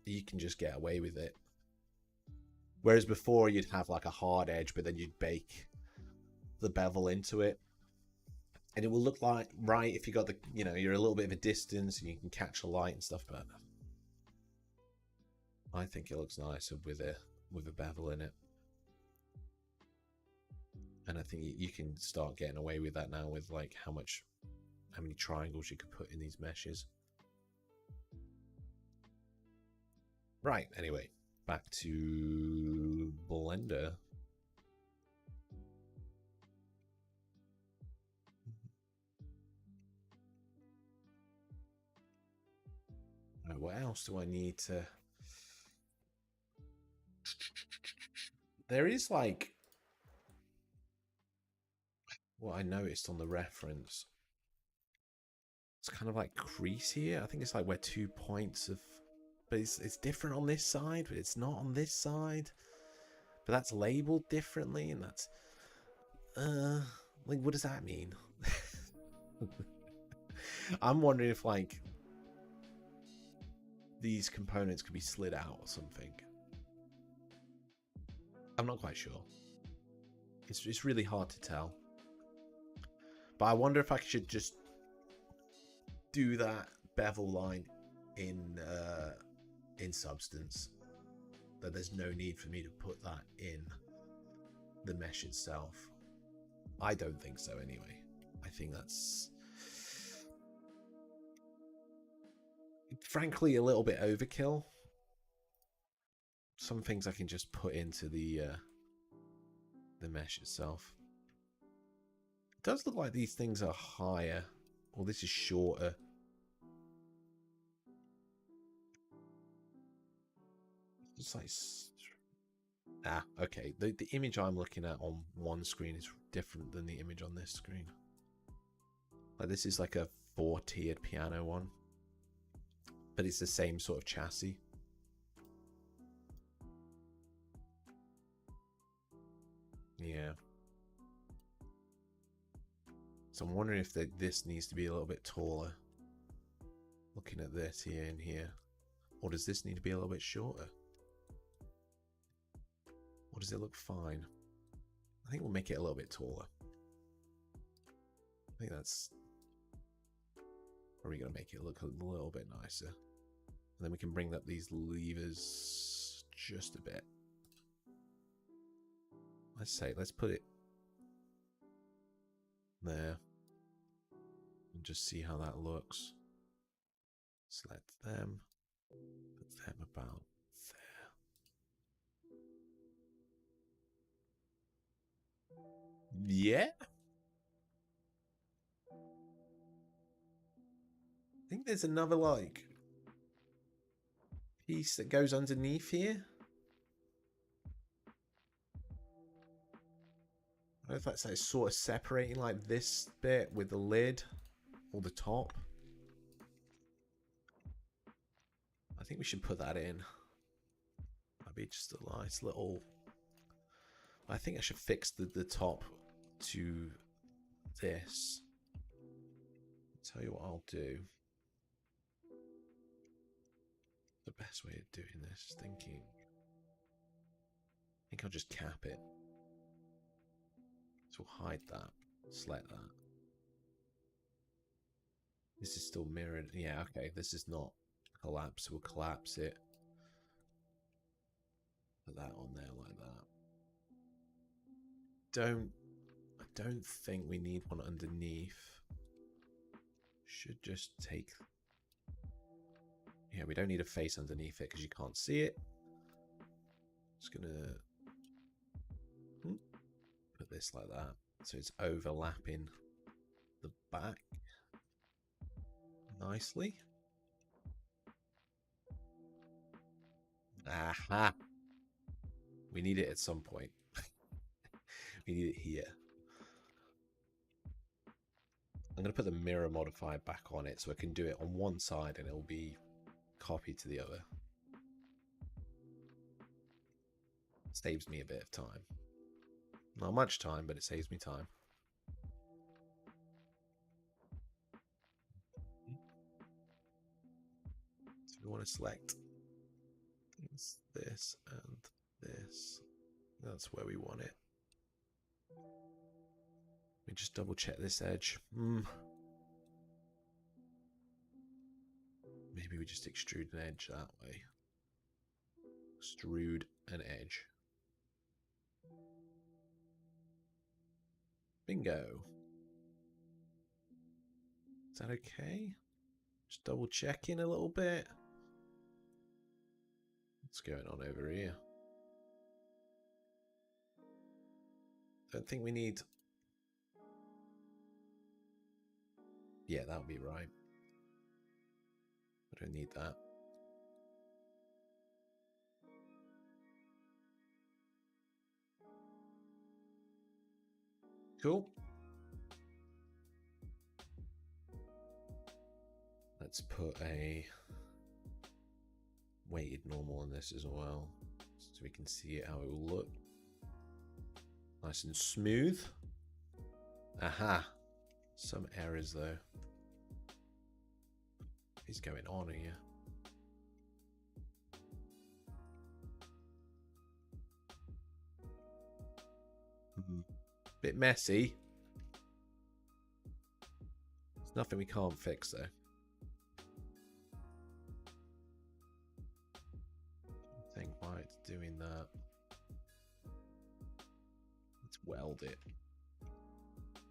you can just get away with it. Whereas before you'd have like a hard edge, but then you'd bake the bevel into it. And it will look like right if you got the, you know, you're a little bit of a distance and you can catch the light and stuff, but I think it looks nicer with a bevel in it. And I think you can start getting away with that now with like how many triangles you could put in these meshes. Right, anyway, back to Blender. Right, what else do I need to... There is like... What I noticed on the reference, it's kind of like crease here. I think it's like where 2 points of... But it's different on this side, but it's not on this side. But that's labeled differently, and that's... like, what does that mean? I'm wondering if, like, these components could be slid out or something. I'm not quite sure. It's really hard to tell. But I wonder if I should just do that bevel line in Substance. That there's no need for me to put that in the mesh itself. I don't think so anyway. I think that's frankly a little bit overkill. Some things I can just put into the mesh itself. It does look like these things are higher, or this is shorter. It's like... Ah, okay. The image I'm looking at on one screen is different than the image on this screen. Like, this is like a 4-tiered piano one, but it's the same sort of chassis. Yeah. So I'm wondering if this needs to be a little bit taller. Looking at this here and here. Or does this need to be a little bit shorter? Or does it look fine? I think we'll make it a little bit taller. I think that's probably going to make it look a little bit nicer. And then we can bring up these levers just a bit. Let's put it there. And just see how that looks. Select them. Put them about there. Yeah. I think there's another like piece that goes underneath here. I don't know if that's like sort of separating like this bit with the lid or the top. I think we should put that in. That'd be just a nice little... I think I should fix the top to this. I'll tell you what I'll do. The best way of doing this, thinking. I think I'll just cap it. So we'll hide that. Select that. This is still mirrored. Yeah, okay. This is not collapse. We'll collapse it. Put that on there like that. I don't think we need one underneath. Should just take... Yeah, we don't need a face underneath it because you can't see it. Just gonna put this like that. So it's overlapping the back nicely. Aha! We need it at some point. We need it here. I'm going to put the mirror modifier back on it so I can do it on one side and it'll be copied to the other. Saves me a bit of time. Not much time, but it saves me time. So we want to select this and this. That's where we want it. Let me just double check this edge. Maybe we just extrude an edge that way. Extrude an edge. Bingo. Is that okay? Just double checking a little bit. What's going on over here? Don't think we need... Yeah, that would be right. I don't need that. Cool. Let's put a weighted normal on this as well, so we can see how it will look. Nice and smooth. Aha. Some errors though. What is going on here? Bit messy. There's nothing we can't fix though. I think why it's doing that. Let's weld it.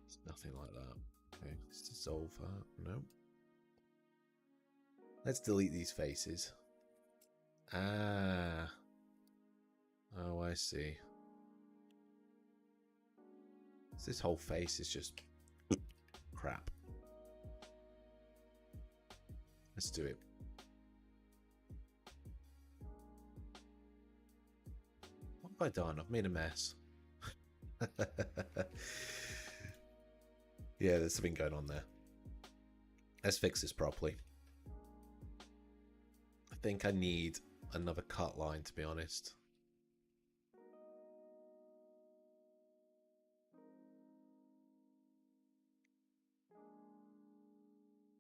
It's nothing like that. Okay, let's dissolve that. No. Let's delete these faces. Ah. Oh, I see. So this whole face is just crap. Let's do it. What have I done? I've made a mess. Yeah, there's something going on there. Let's fix this properly. I think I need another cut line, to be honest.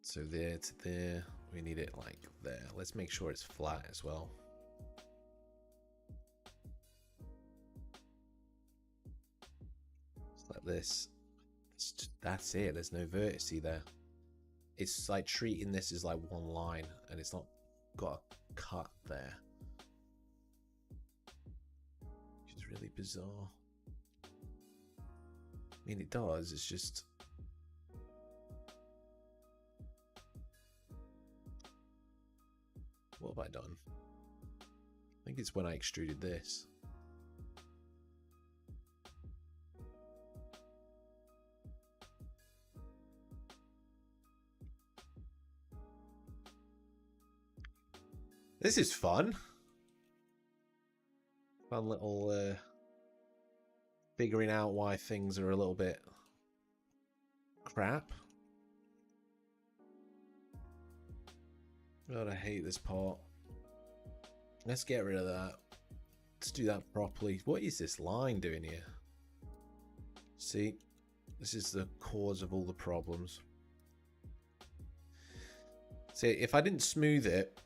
So there to there, we need it like there. Let's make sure it's flat as well. Just like this. That's it. There's no vertice there. It's like treating this as like one line, and it's not got a cut there, which is really bizarre. I mean, it does. It's just... What have I done? I think it's when I extruded this. This is fun. Fun little figuring out why things are a little bit crap. God, I hate this part. Let's get rid of that. Let's do that properly. What is this line doing here? See, this is the cause of all the problems. See, if I didn't smooth it,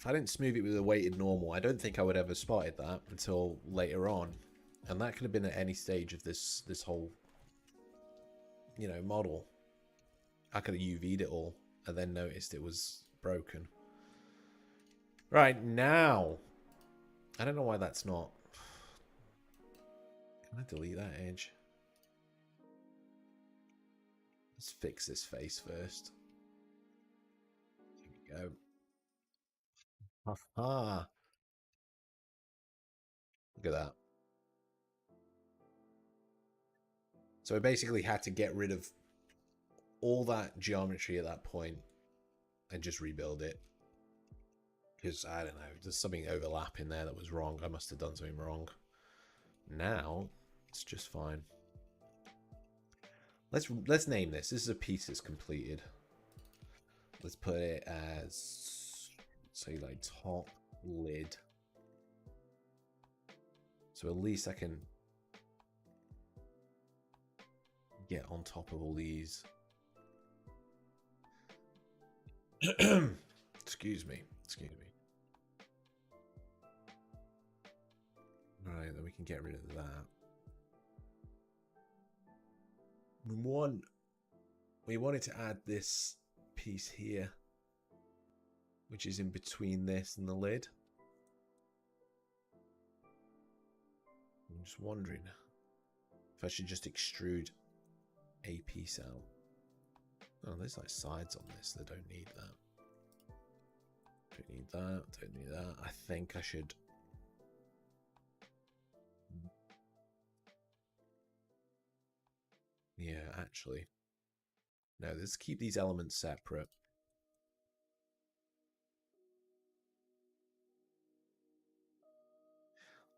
with a weighted normal, I don't think I would have ever spotted that until later on. And that could have been at any stage of this whole, you know, model. I could have UV'd it all and then noticed it was broken. Right, now. I don't know why that's not... Can I delete that edge? Let's fix this face first. There we go. Aha! Look at that. So I basically had to get rid of all that geometry at that point and just rebuild it. Because, I don't know, there's something overlapping there that was wrong. I must have done something wrong. Now, it's just fine. Let's name this. This is a piece that's completed. Let's put it as, say, like top lid. So at least I can get on top of all these. Excuse me. Right, then we can get rid of that. We wanted to add this piece here, which is in between this and the lid. I'm just wondering if I should just extrude a piece out. Oh, there's like sides on this that don't need that. Don't need that, don't need that. I think I should... Yeah, actually. No, let's keep these elements separate.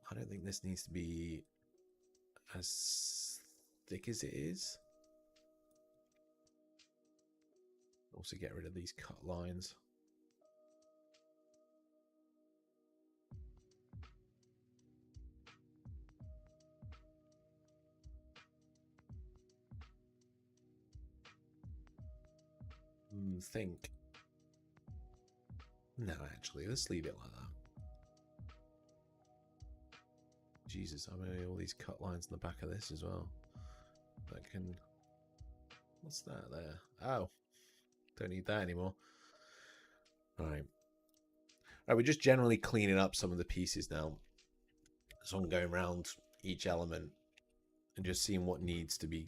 I don't think this needs to be as thick as it is. Also get rid of these cut lines. Think. No, actually, let's leave it like that. Jesus, I'm going to all these cut lines in the back of this as well. That can... What's that there? Oh, don't need that anymore. Alright. Alright, we're just generally cleaning up some of the pieces now. So I'm going around each element and just seeing what needs to be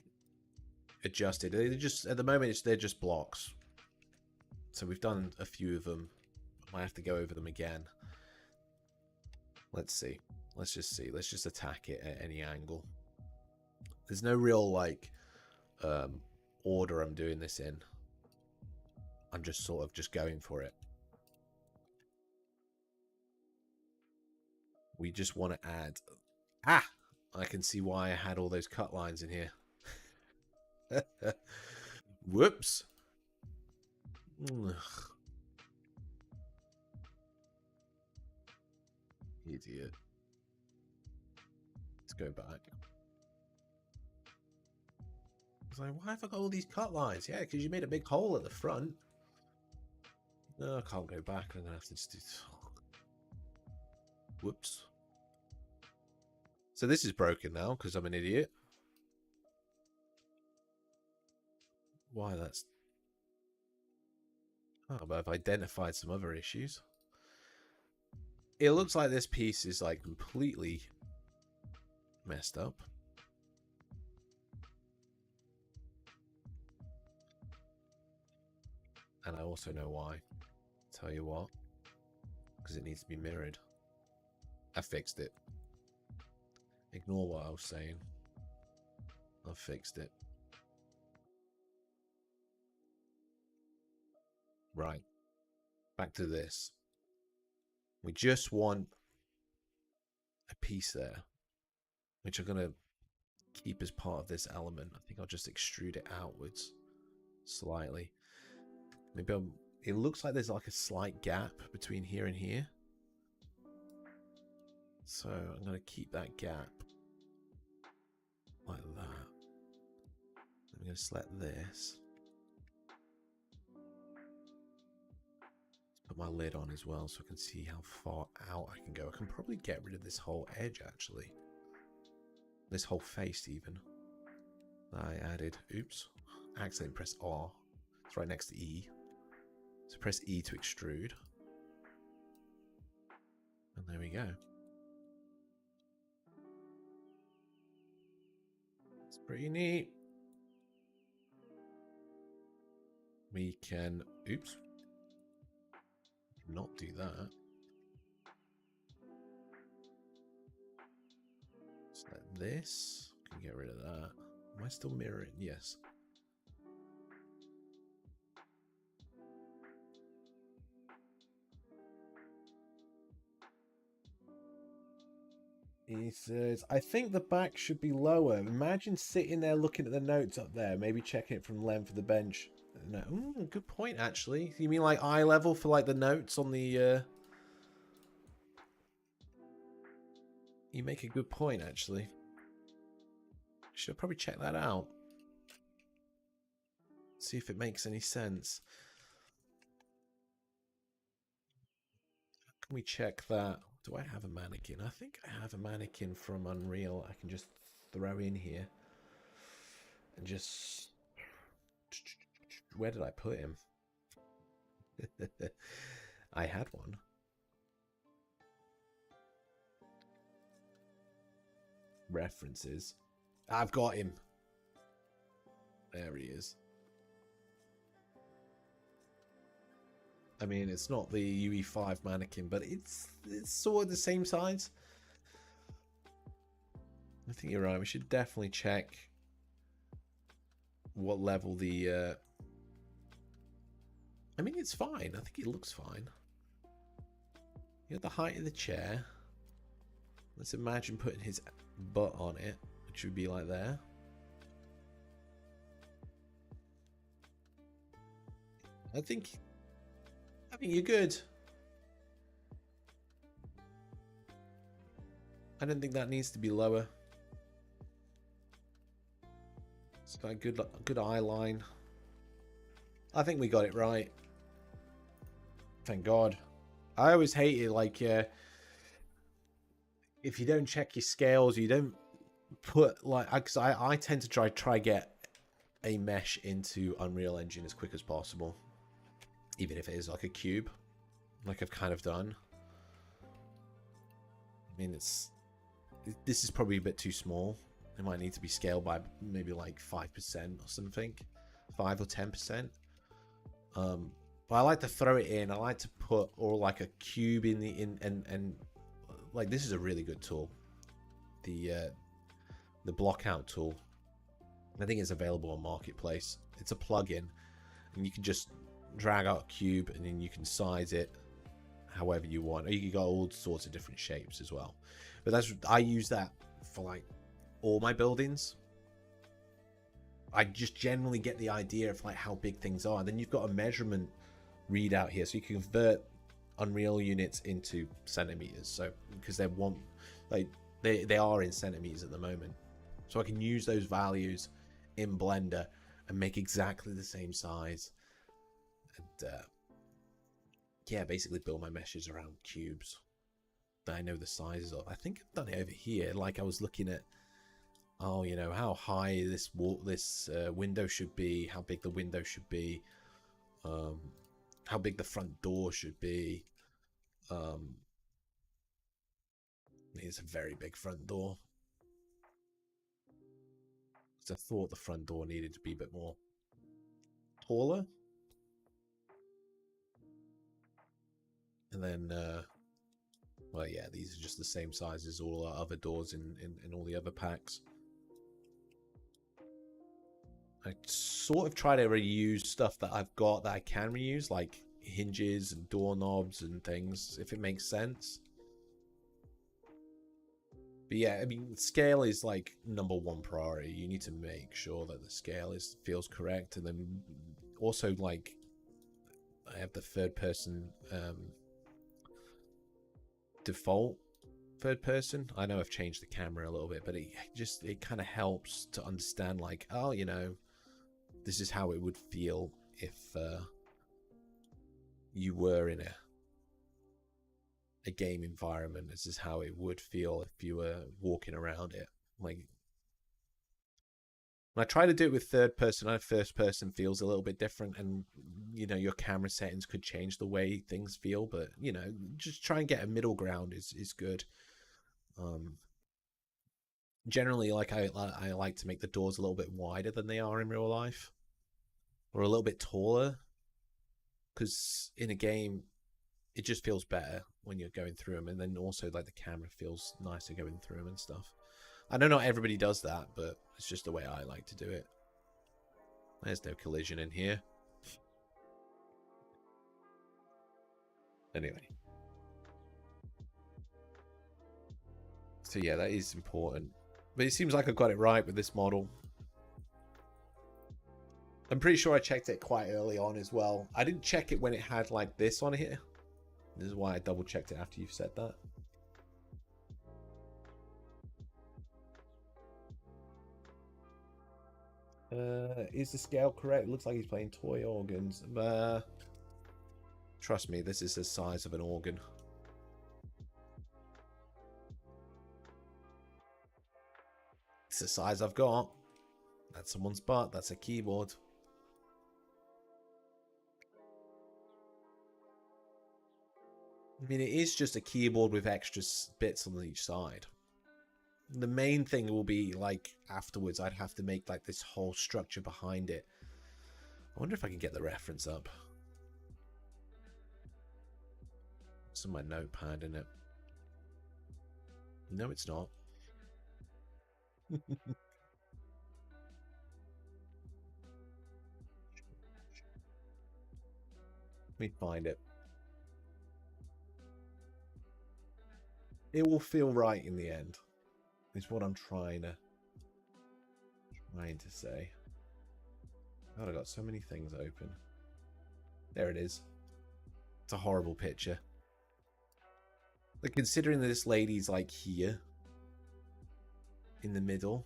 adjusted. They're just, at the moment, they're just blocks. So we've done a few of them. I might have to go over them again. Let's see. Let's just see. Let's just attack it at any angle. There's no real, like, order I'm doing this in. I'm just sort of just going for it. We just want to add... Ah! I can see why I had all those cut lines in here. Whoops. Ugh. Idiot. Let's go back. I was like, why have I got all these cut lines? Yeah, because you made a big hole at the front. No, I can't go back. I'm going to have to just do... Whoops. So this is broken now because I'm an idiot. Why that's... Oh, but I've identified some other issues. It looks like this piece is like completely messed up. And I also know why. Tell you what. Because it needs to be mirrored. I fixed it. Ignore what I was saying. I fixed it. Right. Back to this. We just want a piece there, which I'm going to keep as part of this element. I think I'll just extrude it outwards slightly. Maybe it looks like there's like a slight gap between here and here. So I'm going to keep that gap like that. I'm going to select this. Put my lid on as well so I can see how far out I can go. I can probably get rid of this whole edge actually. This whole face even. I added, oops, I accidentally pressed R. It's right next to E. So press E to extrude. And there we go. It's pretty neat. We can, oops. Not do that. Select this. Can get rid of that. Am I still mirroring? Yes. He says, I think the back should be lower. Imagine sitting there looking at the notes up there, maybe checking it from the length of the bench. No, good point, actually. You mean like eye level for like the notes on the... You make a good point, actually. Should probably check that out. See if it makes any sense. Can we check that? Do I have a mannequin? I think I have a mannequin from Unreal I can just throw in here. And just... Where did I put him? I had one. References. I've got him. There he is. I mean, it's not the UE5 mannequin, but it's sort of the same size. I think you're right. We should definitely check what level the... I mean, it's fine. I think it looks fine. You know, the height of the chair. Let's imagine putting his butt on it, which would be like there. I think you're good. I don't think that needs to be lower. It's got a good eye line. I think we got it right. Thank God. I always hate it, like, if you don't check your scales, you don't put, like, because I tend to try get a mesh into Unreal Engine as quick as possible. Even if it is like a cube, like I've kind of done. I mean, this is probably a bit too small. It might need to be scaled by maybe like 5% or something, 5 or 10%. But I like to throw it in. I like to put or like a cube in and like this is a really good tool. The block out tool. I think it's available on Marketplace. It's a plugin, and you can just drag out a cube and then you can size it however you want. Or you can go all sorts of different shapes as well. But I use that for like all my buildings. I just generally get the idea of like how big things are. And then you've got a measurement readout here, so you can convert Unreal units into centimeters. So because they want like they are in centimeters at the moment, so I can use those values in Blender and make exactly the same size. And yeah, basically build my meshes around cubes that I know the sizes of. I think I've done it over here. Like I was looking at, oh, you know, how high this window should be, how big the window should be, how big the front door should be. It's a very big front door. Because I thought the front door needed to be a bit more taller. And then, well, yeah, these are just the same size as all our other doors in all the other packs. I sort of try to reuse stuff that I've got that I can reuse, like hinges and doorknobs and things, if it makes sense. But yeah, I mean, scale is like #1 priority. You need to make sure that the scale feels correct, and then also like I have the third person default third person. I know I've changed the camera a little bit, but it kind of helps to understand like, oh, you know, this is how it would feel if you were in a game environment. This is how it would feel if you were walking around it. Like when I try to do it with third person, I know first person feels a little bit different, and you know, your camera settings could change the way things feel, but you know, just try and get a middle ground is good. Generally, like I like to make the doors a little bit wider than they are in real life, or a little bit taller, because in a game it just feels better when you're going through them, and then also like the camera feels nicer going through them and stuff. I know not everybody does that, but it's just the way I like to do it. There's no collision in here. Anyway. So yeah, that is important. But it seems like I got it right with this model. I'm pretty sure I checked it quite early on as well. I didn't check it when it had like this on here. This is why I double checked it after you've said that. Is the scale correct? It looks like he's playing toy organs. Trust me, this is the size of an organ. It's the size I've got. That's someone's butt. That's a keyboard. I mean, it is just a keyboard with extra bits on each side. The main thing will be, like, afterwards, I'd have to make, like, this whole structure behind it. I wonder if I can get the reference up. It's in my notepad, isn't it? No, it's not. Let me find it. It will feel right in the end. Is what I'm trying to say. God, I got so many things open. There it is. It's a horrible picture. Like, considering that this lady's like here in the middle,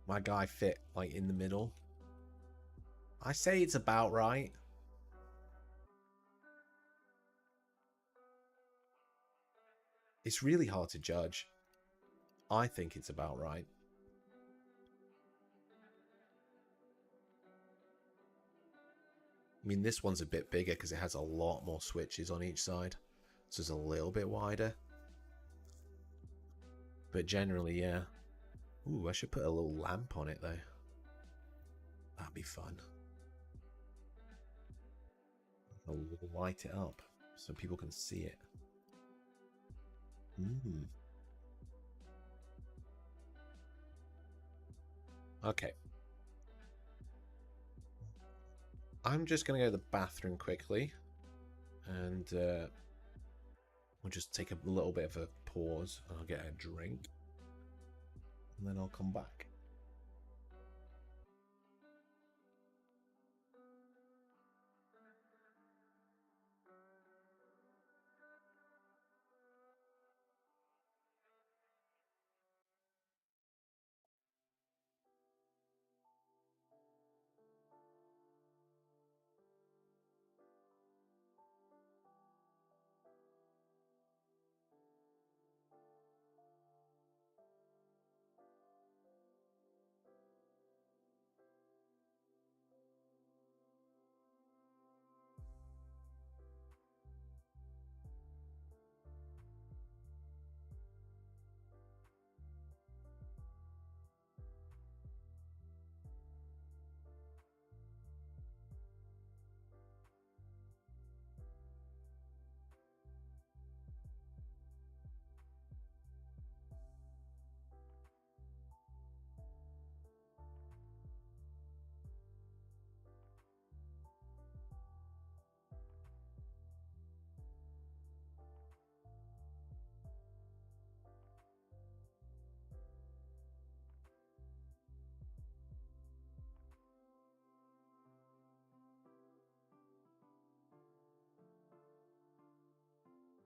my guy fit like in the middle. I say it's about right. It's really hard to judge. I think it's about right. I mean, this one's a bit bigger because it has a lot more switches on each side. So it's a little bit wider. But generally, yeah. Ooh, I should put a little lamp on it, though. That'd be fun. I'll light it up so people can see it. Okay. I'm just going to go to the bathroom quickly. And we'll just take a little bit of a pause. And I'll get a drink. And then I'll come back.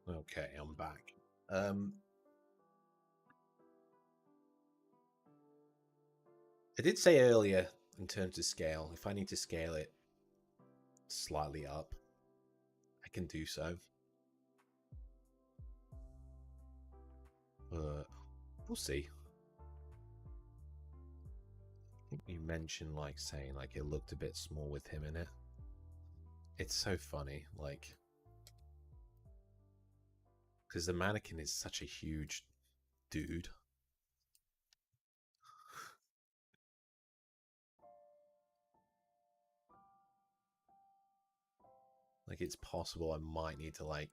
Okay, I'm back. I did say earlier, in terms of scale, if I need to scale it slightly up, I can do so. We'll see. I think you mentioned, like, saying, like, it looked a bit small with him in it. It's so funny, like, because the mannequin is such a huge dude. Like, it's possible I might need to, like,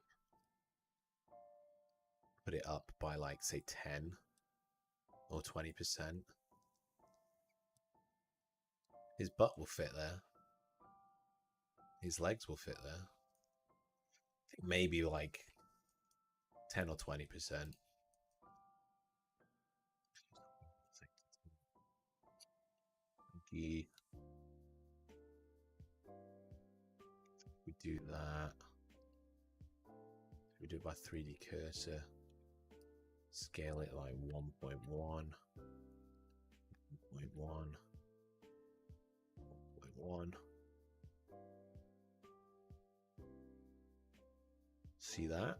put it up by, like, say 10 or 20%. His butt will fit there. His legs will fit there. I think maybe, like, 10 or 20%. We do that. We do it by 3D cursor. Scale it like 1.1. 0.1. 0.1. See that?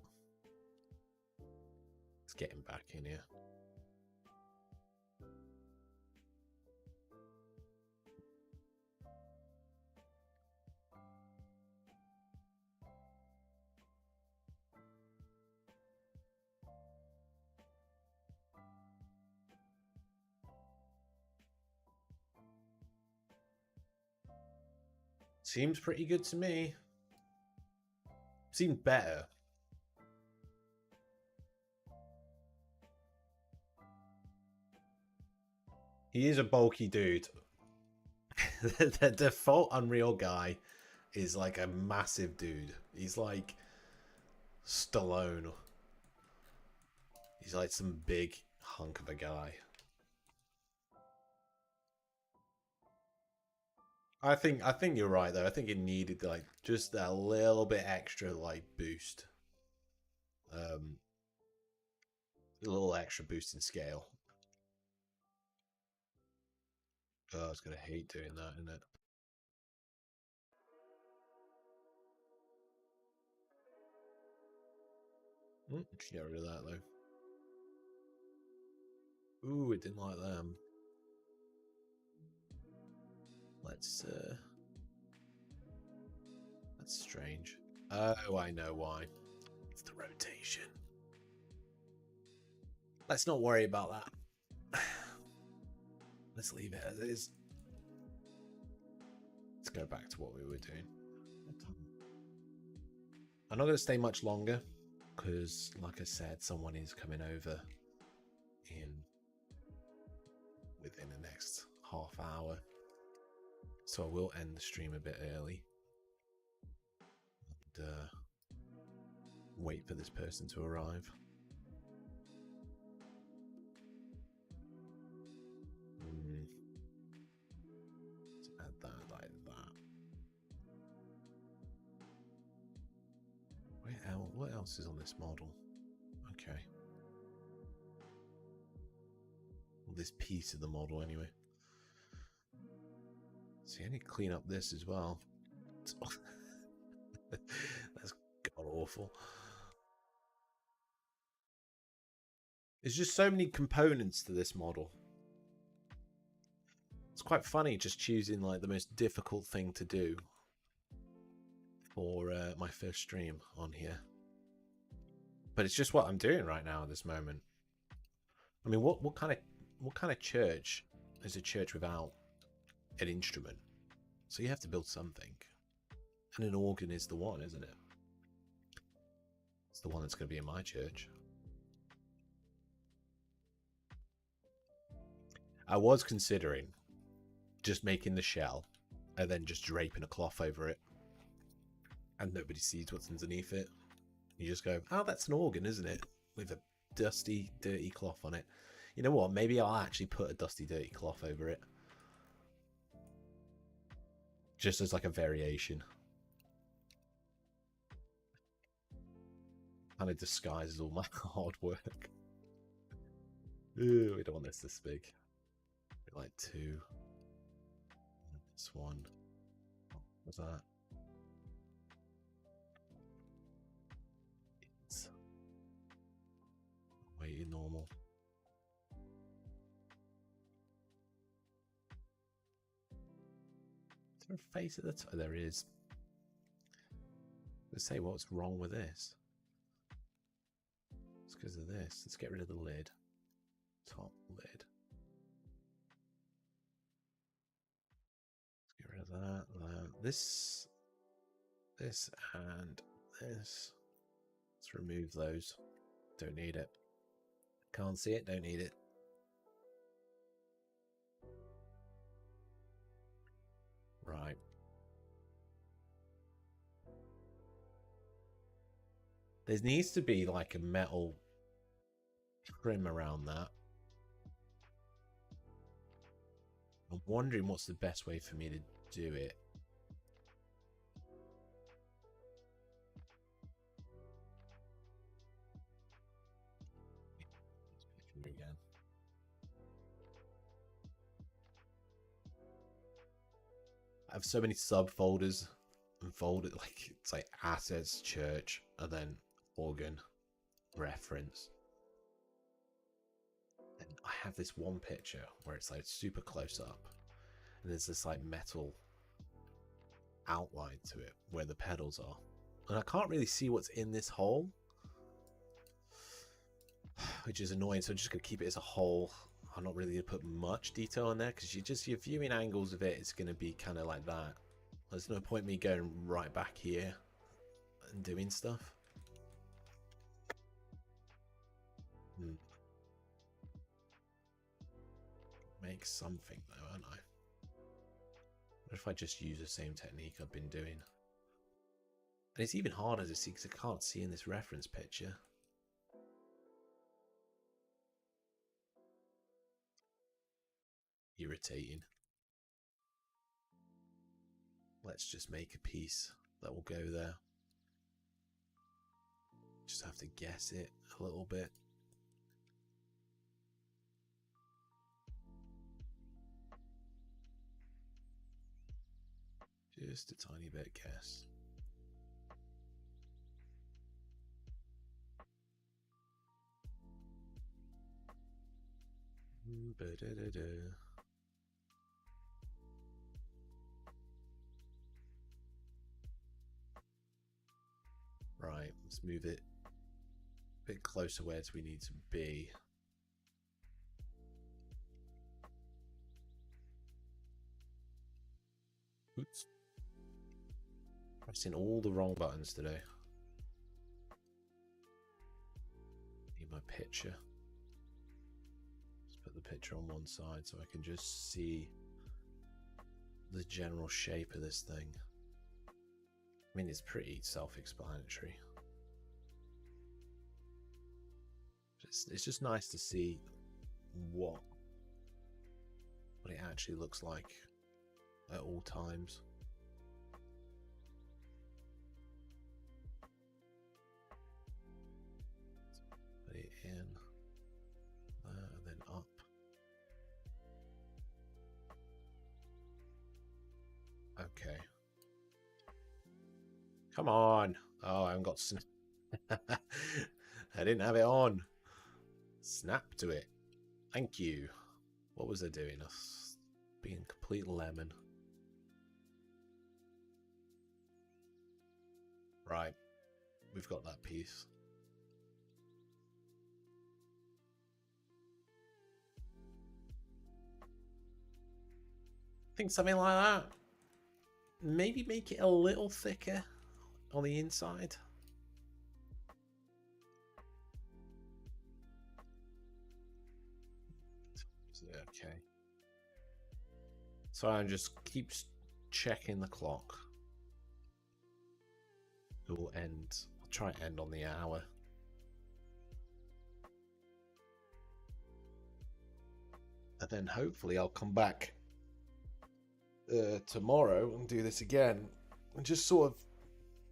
Let's get him back in here. Seems pretty good to me. Seems better. He is a bulky dude. The default Unreal guy is like a massive dude. He's like Stallone. He's like some big hunk of a guy. I think you're right though. I think it needed like just a little bit extra like boost. A little extra boost in scale. Oh, I was gonna hate doing that, isn't it? Get rid of that though. Ooh, it didn't like them. Let's that's strange. Oh, I know why. It's the rotation. Let's not worry about that. Let's leave it as is. Let's go back to what we were doing. I'm not going to stay much longer because, like I said, someone is coming over within the next half hour. So I will end the stream a bit early and wait for this person to arrive. Let's add that like that. What else is on this model? Okay. Well, this piece of the model anyway. See, I need to clean up this as well. That's god awful. There's just so many components to this model. It's quite funny just choosing like the most difficult thing to do for my first stream on here. But it's just what I'm doing right now at this moment. I mean, what kind of church is a church without an instrument? So you have to build something. And an organ is the one, isn't it? It's the one that's going to be in my church. I was considering just making the shell and then just draping a cloth over it. And nobody sees what's underneath it. You just go, oh, that's an organ, isn't it? With a dusty, dirty cloth on it. You know what? Maybe I'll actually put a dusty, dirty cloth over it. Just as like a variation. Kind of disguises all my hard work. Ooh, we don't want this big. Like 2. This one. What's that? It's way normal. Is there a face at the top? There is. Let's say what's wrong with this. It's because of this. Let's get rid of the lid. Top lid. Let's get rid of that. This and this. Let's remove those. Don't need it. Can't see it, don't need it. Right. There needs to be like a metal trim around that. I'm wondering what's the best way for me to do it. Again. have so many subfolders and folded, like it's like assets, church, and then organ, reference. And I have this one picture where it's like super close up, and there's this like metal outline to it where the pedals are, and I can't really see what's in this hole, which is annoying. So I'm just gonna keep it as a hole. I'm not really gonna put much detail in there because your viewing angles of it is gonna be kind of like that. There's no point me going right back here and doing stuff. Make something though, aren't I? What if I just use the same technique I've been doing? And it's even harder to see because I can't see in this reference picture. Irritating. Let's just make a piece that will go there. Just have to guess it a little bit. Just a tiny bit guess. Right, let's move it a bit closer where we need to be. Oops. Pressing all the wrong buttons today. Need my picture. Let's put the picture on one side so I can just see the general shape of this thing. I mean, it's pretty self-explanatory. It's just nice to see what it actually looks like at all times. Put it in, then up. Okay. Come on. Oh, I haven't got I didn't have it on. Snap to it. Thank you. What was I doing? Being a complete lemon. Right. We've got that piece. I think something like that. Maybe make it a little thicker on the inside. Okay. So I just keep checking the clock. It will end. I'll try and end on the hour. And then hopefully I'll come back tomorrow and do this again. And just sort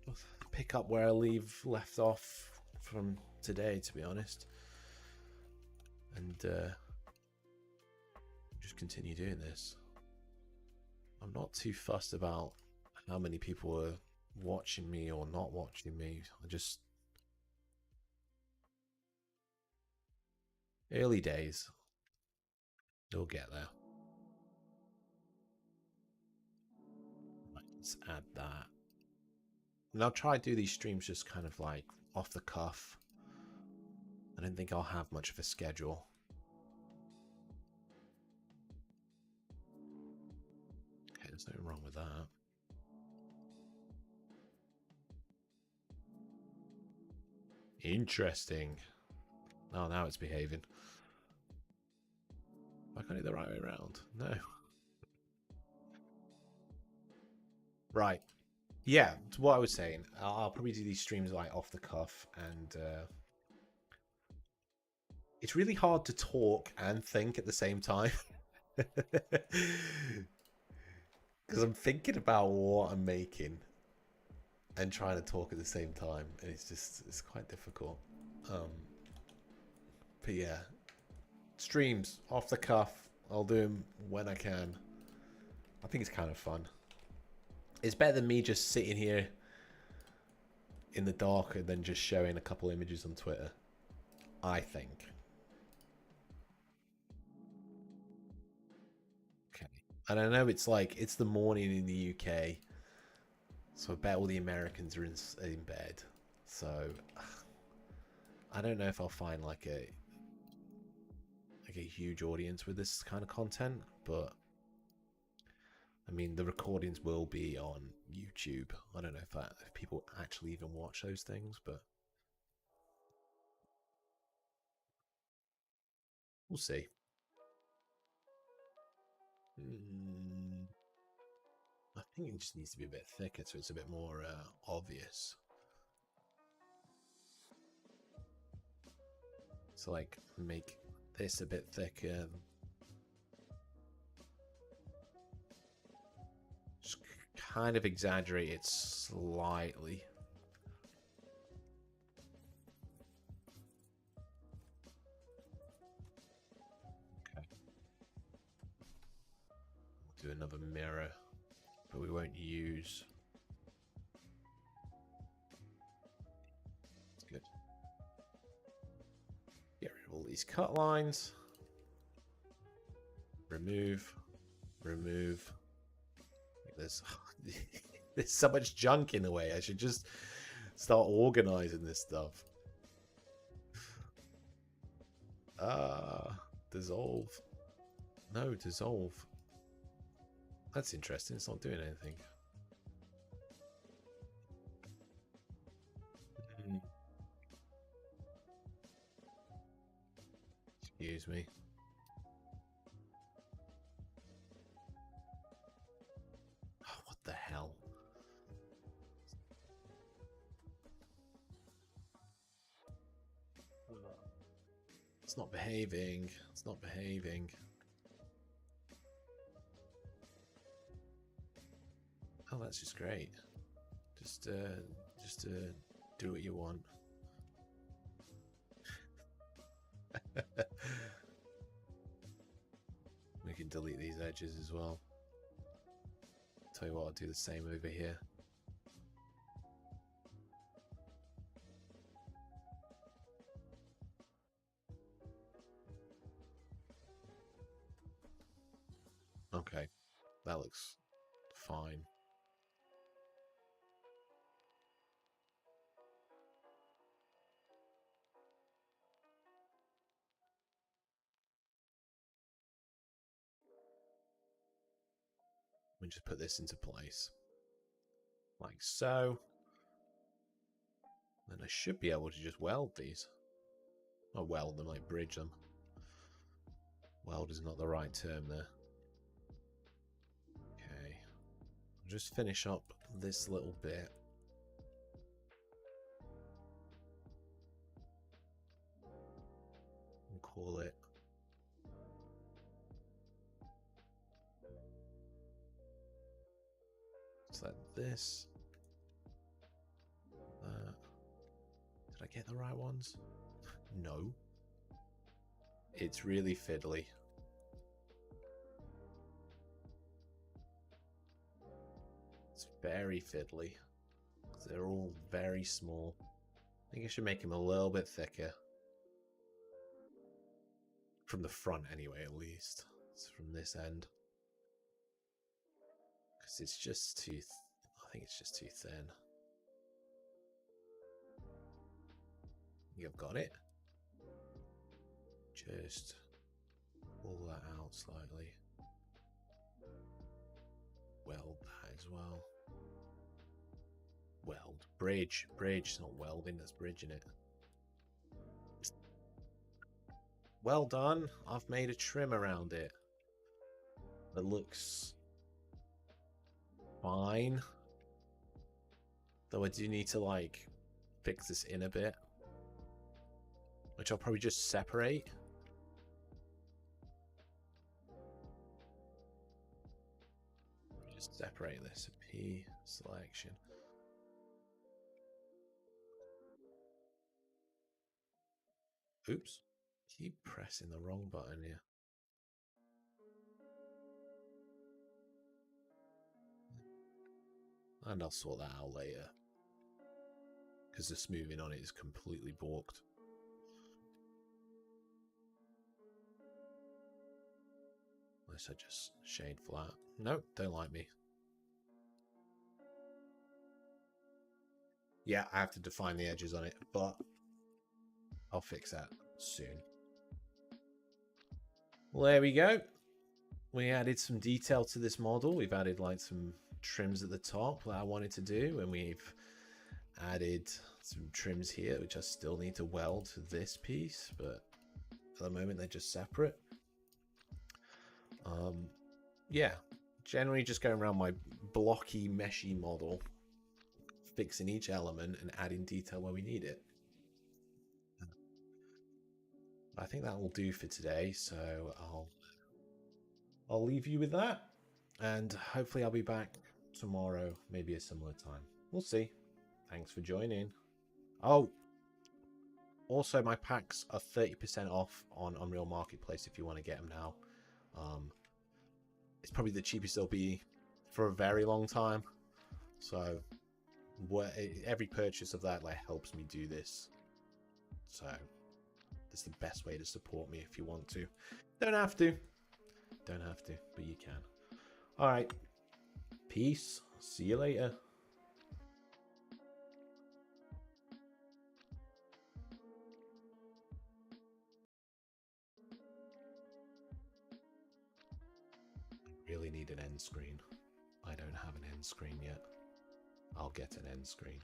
of pick up where I left off from today, to be honest. And just continue doing this. I'm not too fussed about how many people are watching me or not watching me. I just early days. We'll get there. Right, let's add that. And I'll try to do these streams just kind of like off the cuff. I don't think I'll have much of a schedule. Okay, there's nothing wrong with that. Interesting. Oh, now it's behaving. Why can't I do it the right way around? No. Right. Yeah, it's what I was saying. I'll probably do these streams like off the cuff, and it's really hard to talk and think at the same time. Because I'm thinking about what I'm making and trying to talk at the same time, and it's quite difficult. But yeah, streams off the cuff. I'll do them when I can. I think it's kind of fun. It's better than me just sitting here in the dark and then just showing a couple images on Twitter, I think. Okay. And I know it's like, it's the morning in the UK, so I bet all the Americans are in bed. So I don't know if I'll find like a huge audience with this kind of content, but I mean the recordings will be on YouTube. I don't know if people actually even watch those things, but we'll see. I think it just needs to be a bit thicker so it's a bit more obvious. So like make this a bit thicker. Just kind of exaggerate it slightly. Okay. We'll do another mirror, but we won't use. That's good. Get rid of all these cut lines. Remove. There's there's so much junk in the way. I should just start organizing this stuff. Dissolve. No, dissolve. That's interesting. It's not doing anything. Excuse me. Oh, what the hell? It's not behaving. It's not behaving. Oh, that's just great. Just do what you want. We can delete these edges as well. Tell you what, I'll do the same over here. Okay, that looks fine. We just put this into place. Like so. Then I should be able to just weld these. Not weld them, like bridge them. Weld is not the right term there. Okay. I'll just finish up this little bit. And call it. So like this. Did I get the right ones? No. It's really fiddly. It's very fiddly. They're all very small. I think I should make them a little bit thicker. From the front anyway, at least. It's from this end. Because it's just too... I think it's just too thin. You've got it. Just pull that out slightly. Weld that as well. Weld. Bridge. Bridge. It's not welding, that's bridging it. Well done. I've made a trim around it. That looks fine. Though I do need to, like, fix this in a bit. Which I'll probably just separate. Just separate this. P selection. Oops. Keep pressing the wrong button here. And I'll sort that out later. Because the smoothing on it is completely balked. Unless I just shade flat. Nope, don't like me. Yeah, I have to define the edges on it, but I'll fix that soon. Well, there we go. We added some detail to this model. We've added like some trims at the top that I wanted to do, and we've added some trims here, which I still need to weld to this piece, but at the moment they're just separate. Yeah, generally just going around my blocky, meshy model, fixing each element and adding detail where we need it. I think that will do for today, so I'll leave you with that, and hopefully I'll be back tomorrow, maybe a similar time. We'll see. Thanks for joining. Oh, also my packs are 30% off on Unreal Marketplace if you want to get them now. It's probably the cheapest they'll be for a very long time. So every purchase of that like helps me do this. So it's the best way to support me if you want to. Don't have to. Don't have to, but you can. All right. Peace. See you later. Really need an end screen. I don't have an end screen yet. I'll get an end screen.